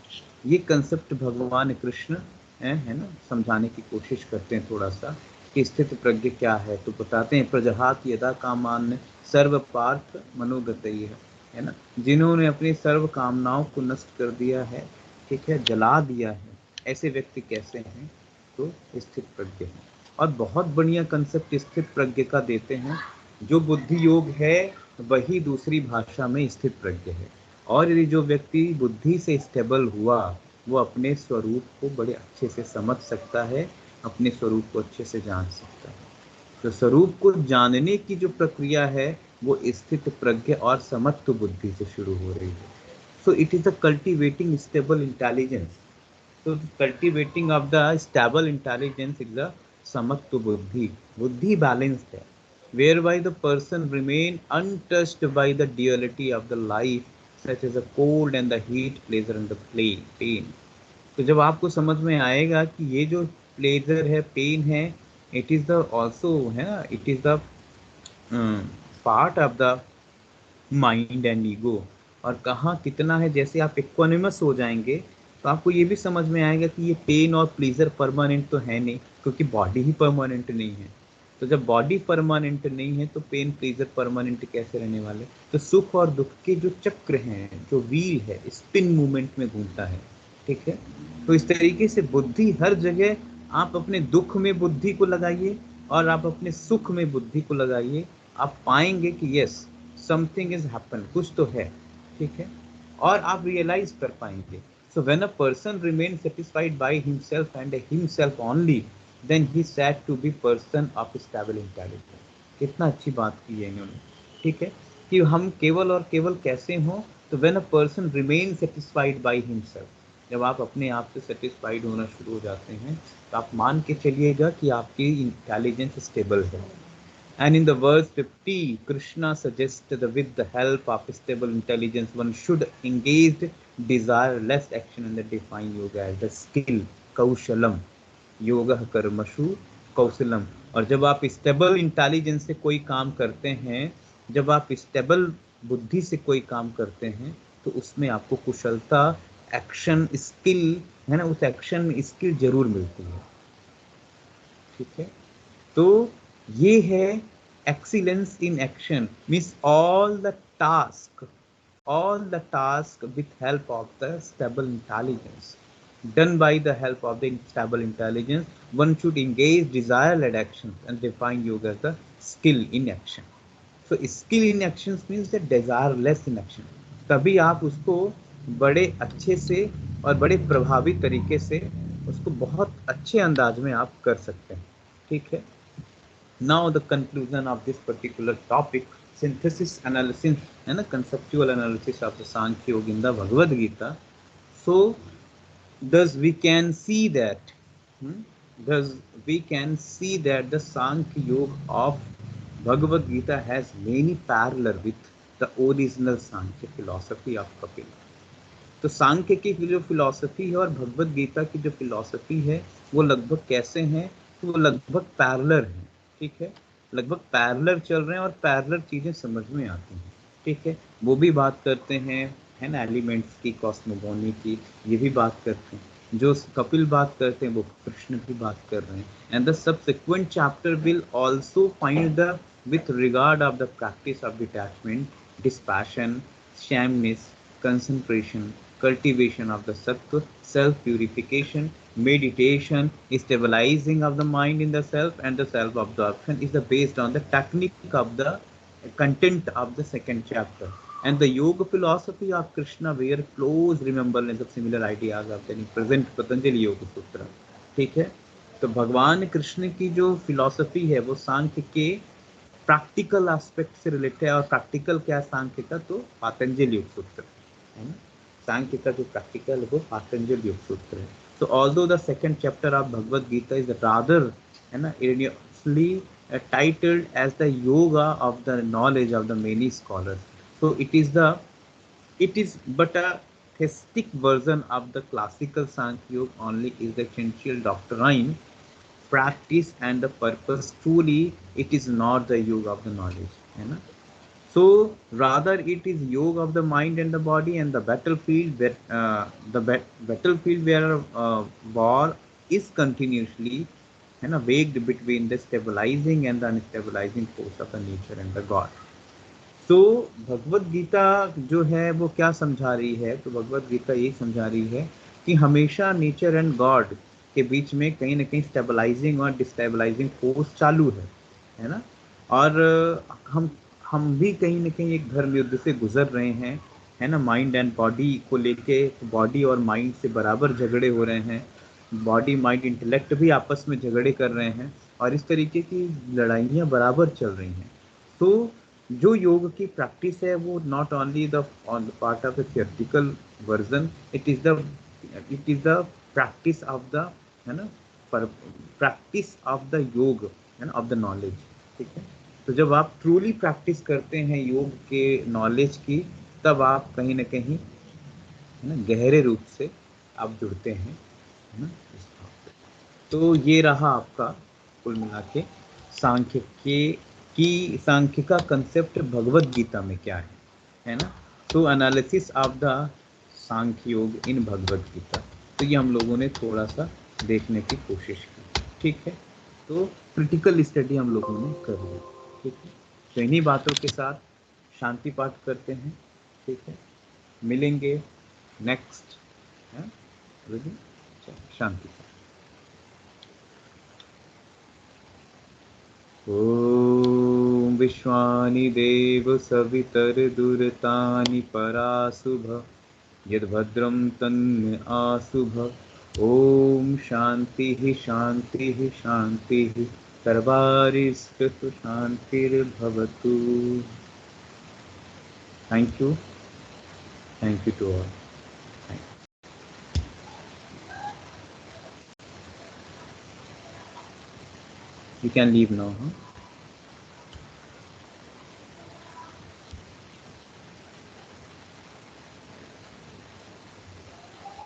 ये कंसेप्ट भगवान कृष्ण है ना समझाने की कोशिश करते हैं थोड़ा सा कि स्थित प्रज्ञ क्या है। तो बताते हैं प्रजहात यदा कामान सर्व पार्थ मनोगतय, है ना, जिन्होंने अपनी सर्व कामनाओं को नष्ट कर दिया है, ठीक है, जला दिया है, ऐसे व्यक्ति कैसे हैं, तो स्थित प्रज्ञ हैं। और बहुत बढ़िया कंसेप्ट स्थित प्रज्ञ का देते हैं, जो बुद्धि योग है वही दूसरी भाषा में स्थित प्रज्ञ है। और यदि जो व्यक्ति बुद्धि से स्टेबल हुआ वो अपने स्वरूप को बड़े अच्छे से समझ सकता है, अपने स्वरूप को अच्छे से जान सकता है। तो स्वरूप को जानने की जो प्रक्रिया है वो स्थित प्रज्ञ और समत्व बुद्धि से शुरू हो रही है। So it is the cultivating stable intelligence. तो cultivating of the stable intelligence is the samatva buddhi. बुद्धि बैलेंस्ड है, whereby the person remain untouched by the duality of the life, such as the cold and the heat, pleasure and the pain. तो जब आपको समझ में आएगा कि ये जो प्लेजर है, पेन है, इट इज द ऑल्सो है ना, it is the part of the mind and ego, और कहाँ कितना है, जैसे आप इक्वानिमस हो जाएंगे तो आपको ये भी समझ में आएगा कि ये पेन और प्लेजर परमानेंट तो है नहीं, क्योंकि बॉडी ही परमानेंट नहीं है। तो जब बॉडी परमानेंट नहीं है तो पेन प्लेजर परमानेंट कैसे रहने वाले। तो सुख और दुख के जो चक्र हैं, जो व्हील है, स्पिन मूवमेंट में घूमता है, ठीक है। तो इस तरीके से बुद्धि हर जगह, आप अपने दुख में बुद्धि को लगाइए और आप अपने सुख में बुद्धि को लगाइए, आप पाएंगे कि यस समथिंग इज हैपन, कुछ तो है, ठीक है, और आप रियलाइज कर पाएंगे। So when a person remains satisfied by himself and himself only, then he is said to be person of stable intelligence. कितना अच्छी बात की है इन्होंने, ठीक है, कि हम केवल और केवल कैसे हों। तो when a person remains satisfied by himself, जब आप अपने आप से सेटिस्फाइड होना शुरू हो जाते हैं तो आप मान के चलिएगा कि आपकी इंटेलिजेंस स्टेबल है। And in the verse 50, Krishna suggests that with the help of stable intelligence, one should engage desire-less action and define yoga as the skill, kaushalam, yoga karmashu kausalam। और जब आप स्टेबल इंटेलिजेंस से कोई काम करते हैं, जब आप स्टेबल बुद्धि से कोई काम करते हैं, तो उसमें आपको कुशलता, एक्शन स्किल है ना, उस एक्शन स्किल जरूर मिलती है, ठीक है। तो ये है excellence in action, means all the task with help of the stable intelligence, done by the help of the stable intelligence, one should engage desire-led actions and define yoga as the skill in action. So skill in actions means the desire-less in action. तभी आप उसको बड़े अच्छे से और बड़े प्रभावी तरीके से उसको बहुत अच्छे अंदाज में आप कर सकते हैं, ठीक है। Now the conclusion of this particular topic, synthesis analysis and a conceptual analysis of the Sankhya Yoga in the Bhagavad Gita. So thus we can see that the Sankhya Yoga of Bhagavad Gita has many parallel with the original Sankhya philosophy of Kapila. तो सांख्य की जो philosophy है और भगवद गीता की जो philosophy है वो लगभग कैसे हैं, तो वो लगभग पैरेलल हैं, ठीक है, लगभग पैरेलल चल रहे हैं और पैरेलल चीजें समझ में आती हैं, ठीक है। वो भी बात करते हैं, है ना, एलिमेंट्स की, कॉस्मोगोनी की, ये भी बात करते हैं। जो कपिल बात करते हैं वो कृष्ण की बात कर रहे हैं। And the subsequent chapter will also find the with regard of the practice of detachment, dispassion, shameless, concentration, cultivation of the sattva, self-purification, meditation, stabilizing of the mind in the self, and the self-absorption is based on the technique of the content of the second chapter. And the yoga philosophy of Krishna where close remembrance of similar ideas are in present Patanjali Yoga Sutra, ठीक है। तो भगवान कृष्ण की जो philosophy है वो सांख्य के practical aspect से रिलेटेड है। और प्रैक्टिकल क्या है सांख्य का, तो पातंजलि योग सूत्र है ना, सांख्य का जो प्रैक्टिकल है वो पातंजलि योग सूत्र है। तो although the second chapter of Bhagavad Gita is rather, है ना, erroneously titled as the yoga of the knowledge of the many scholars. So it is but a theistic version of the classical Sankhya Yoga, only is the essential doctrine, practice and the purpose. Truly it is not the yoga of the knowledge, है ना। So rather it is yoga of the mind and the body, and the battlefield where battlefield where war is continuously, है ना, waged between the stabilizing and the unstabilizing force of the nature and the God. तो भगवद गीता जो है वो क्या समझा रही है, तो भगवद गीता ये समझा रही है कि हमेशा नेचर एंड गॉड के बीच में कहीं ना कहीं स्टेबलाइजिंग और डिस्टेबलाइजिंग फोर्स चालू है ना। और हम भी कहीं ना कहीं एक धर्म युद्ध से गुजर रहे हैं, है ना, माइंड एंड बॉडी को लेके। बॉडी और माइंड से बराबर झगड़े हो रहे हैं, बॉडी माइंड इंटेलेक्ट भी आपस में झगड़े कर रहे हैं, और इस तरीके की लड़ाइयाँ बराबर चल रही हैं। तो जो योग की प्रैक्टिस है वो not only the on the part of the theoretical version, it is the practice of the, है ना, प्रैक्टिस ऑफ द योग, है ना, ऑफ द नॉलेज, ठीक है। तो जब आप ट्रूली प्रैक्टिस करते हैं योग के नॉलेज की, तब आप कहीं ना कहीं, है ना, गहरे रूप से आप जुड़ते हैं, है ना। तो ये रहा आपका कुल मिला के सांख्य सांख्य का कंसेप्ट भगवद गीता में क्या है ना। तो एनालिसिस ऑफ द सांख्य योग इन भगवत गीता। तो ये हम लोगों ने थोड़ा सा देखने की कोशिश की, ठीक है। तो क्रिटिकल स्टडी हम लोगों ने कर ली, ठीक है। तो इन्हीं बातों के साथ शांति पाठ करते हैं, ठीक है। मिलेंगे नेक्स्ट, शांति पाठ। ॐ विश्वानि देव सवितर्दुरतानि पराशुभ यद्भद्रं तन्न आशुभ। ॐ शान्तिः शान्तिः शान्तिः सर्वारिष्टु शान्तिर्भवतु। Thank you to all. You can leave now, huh?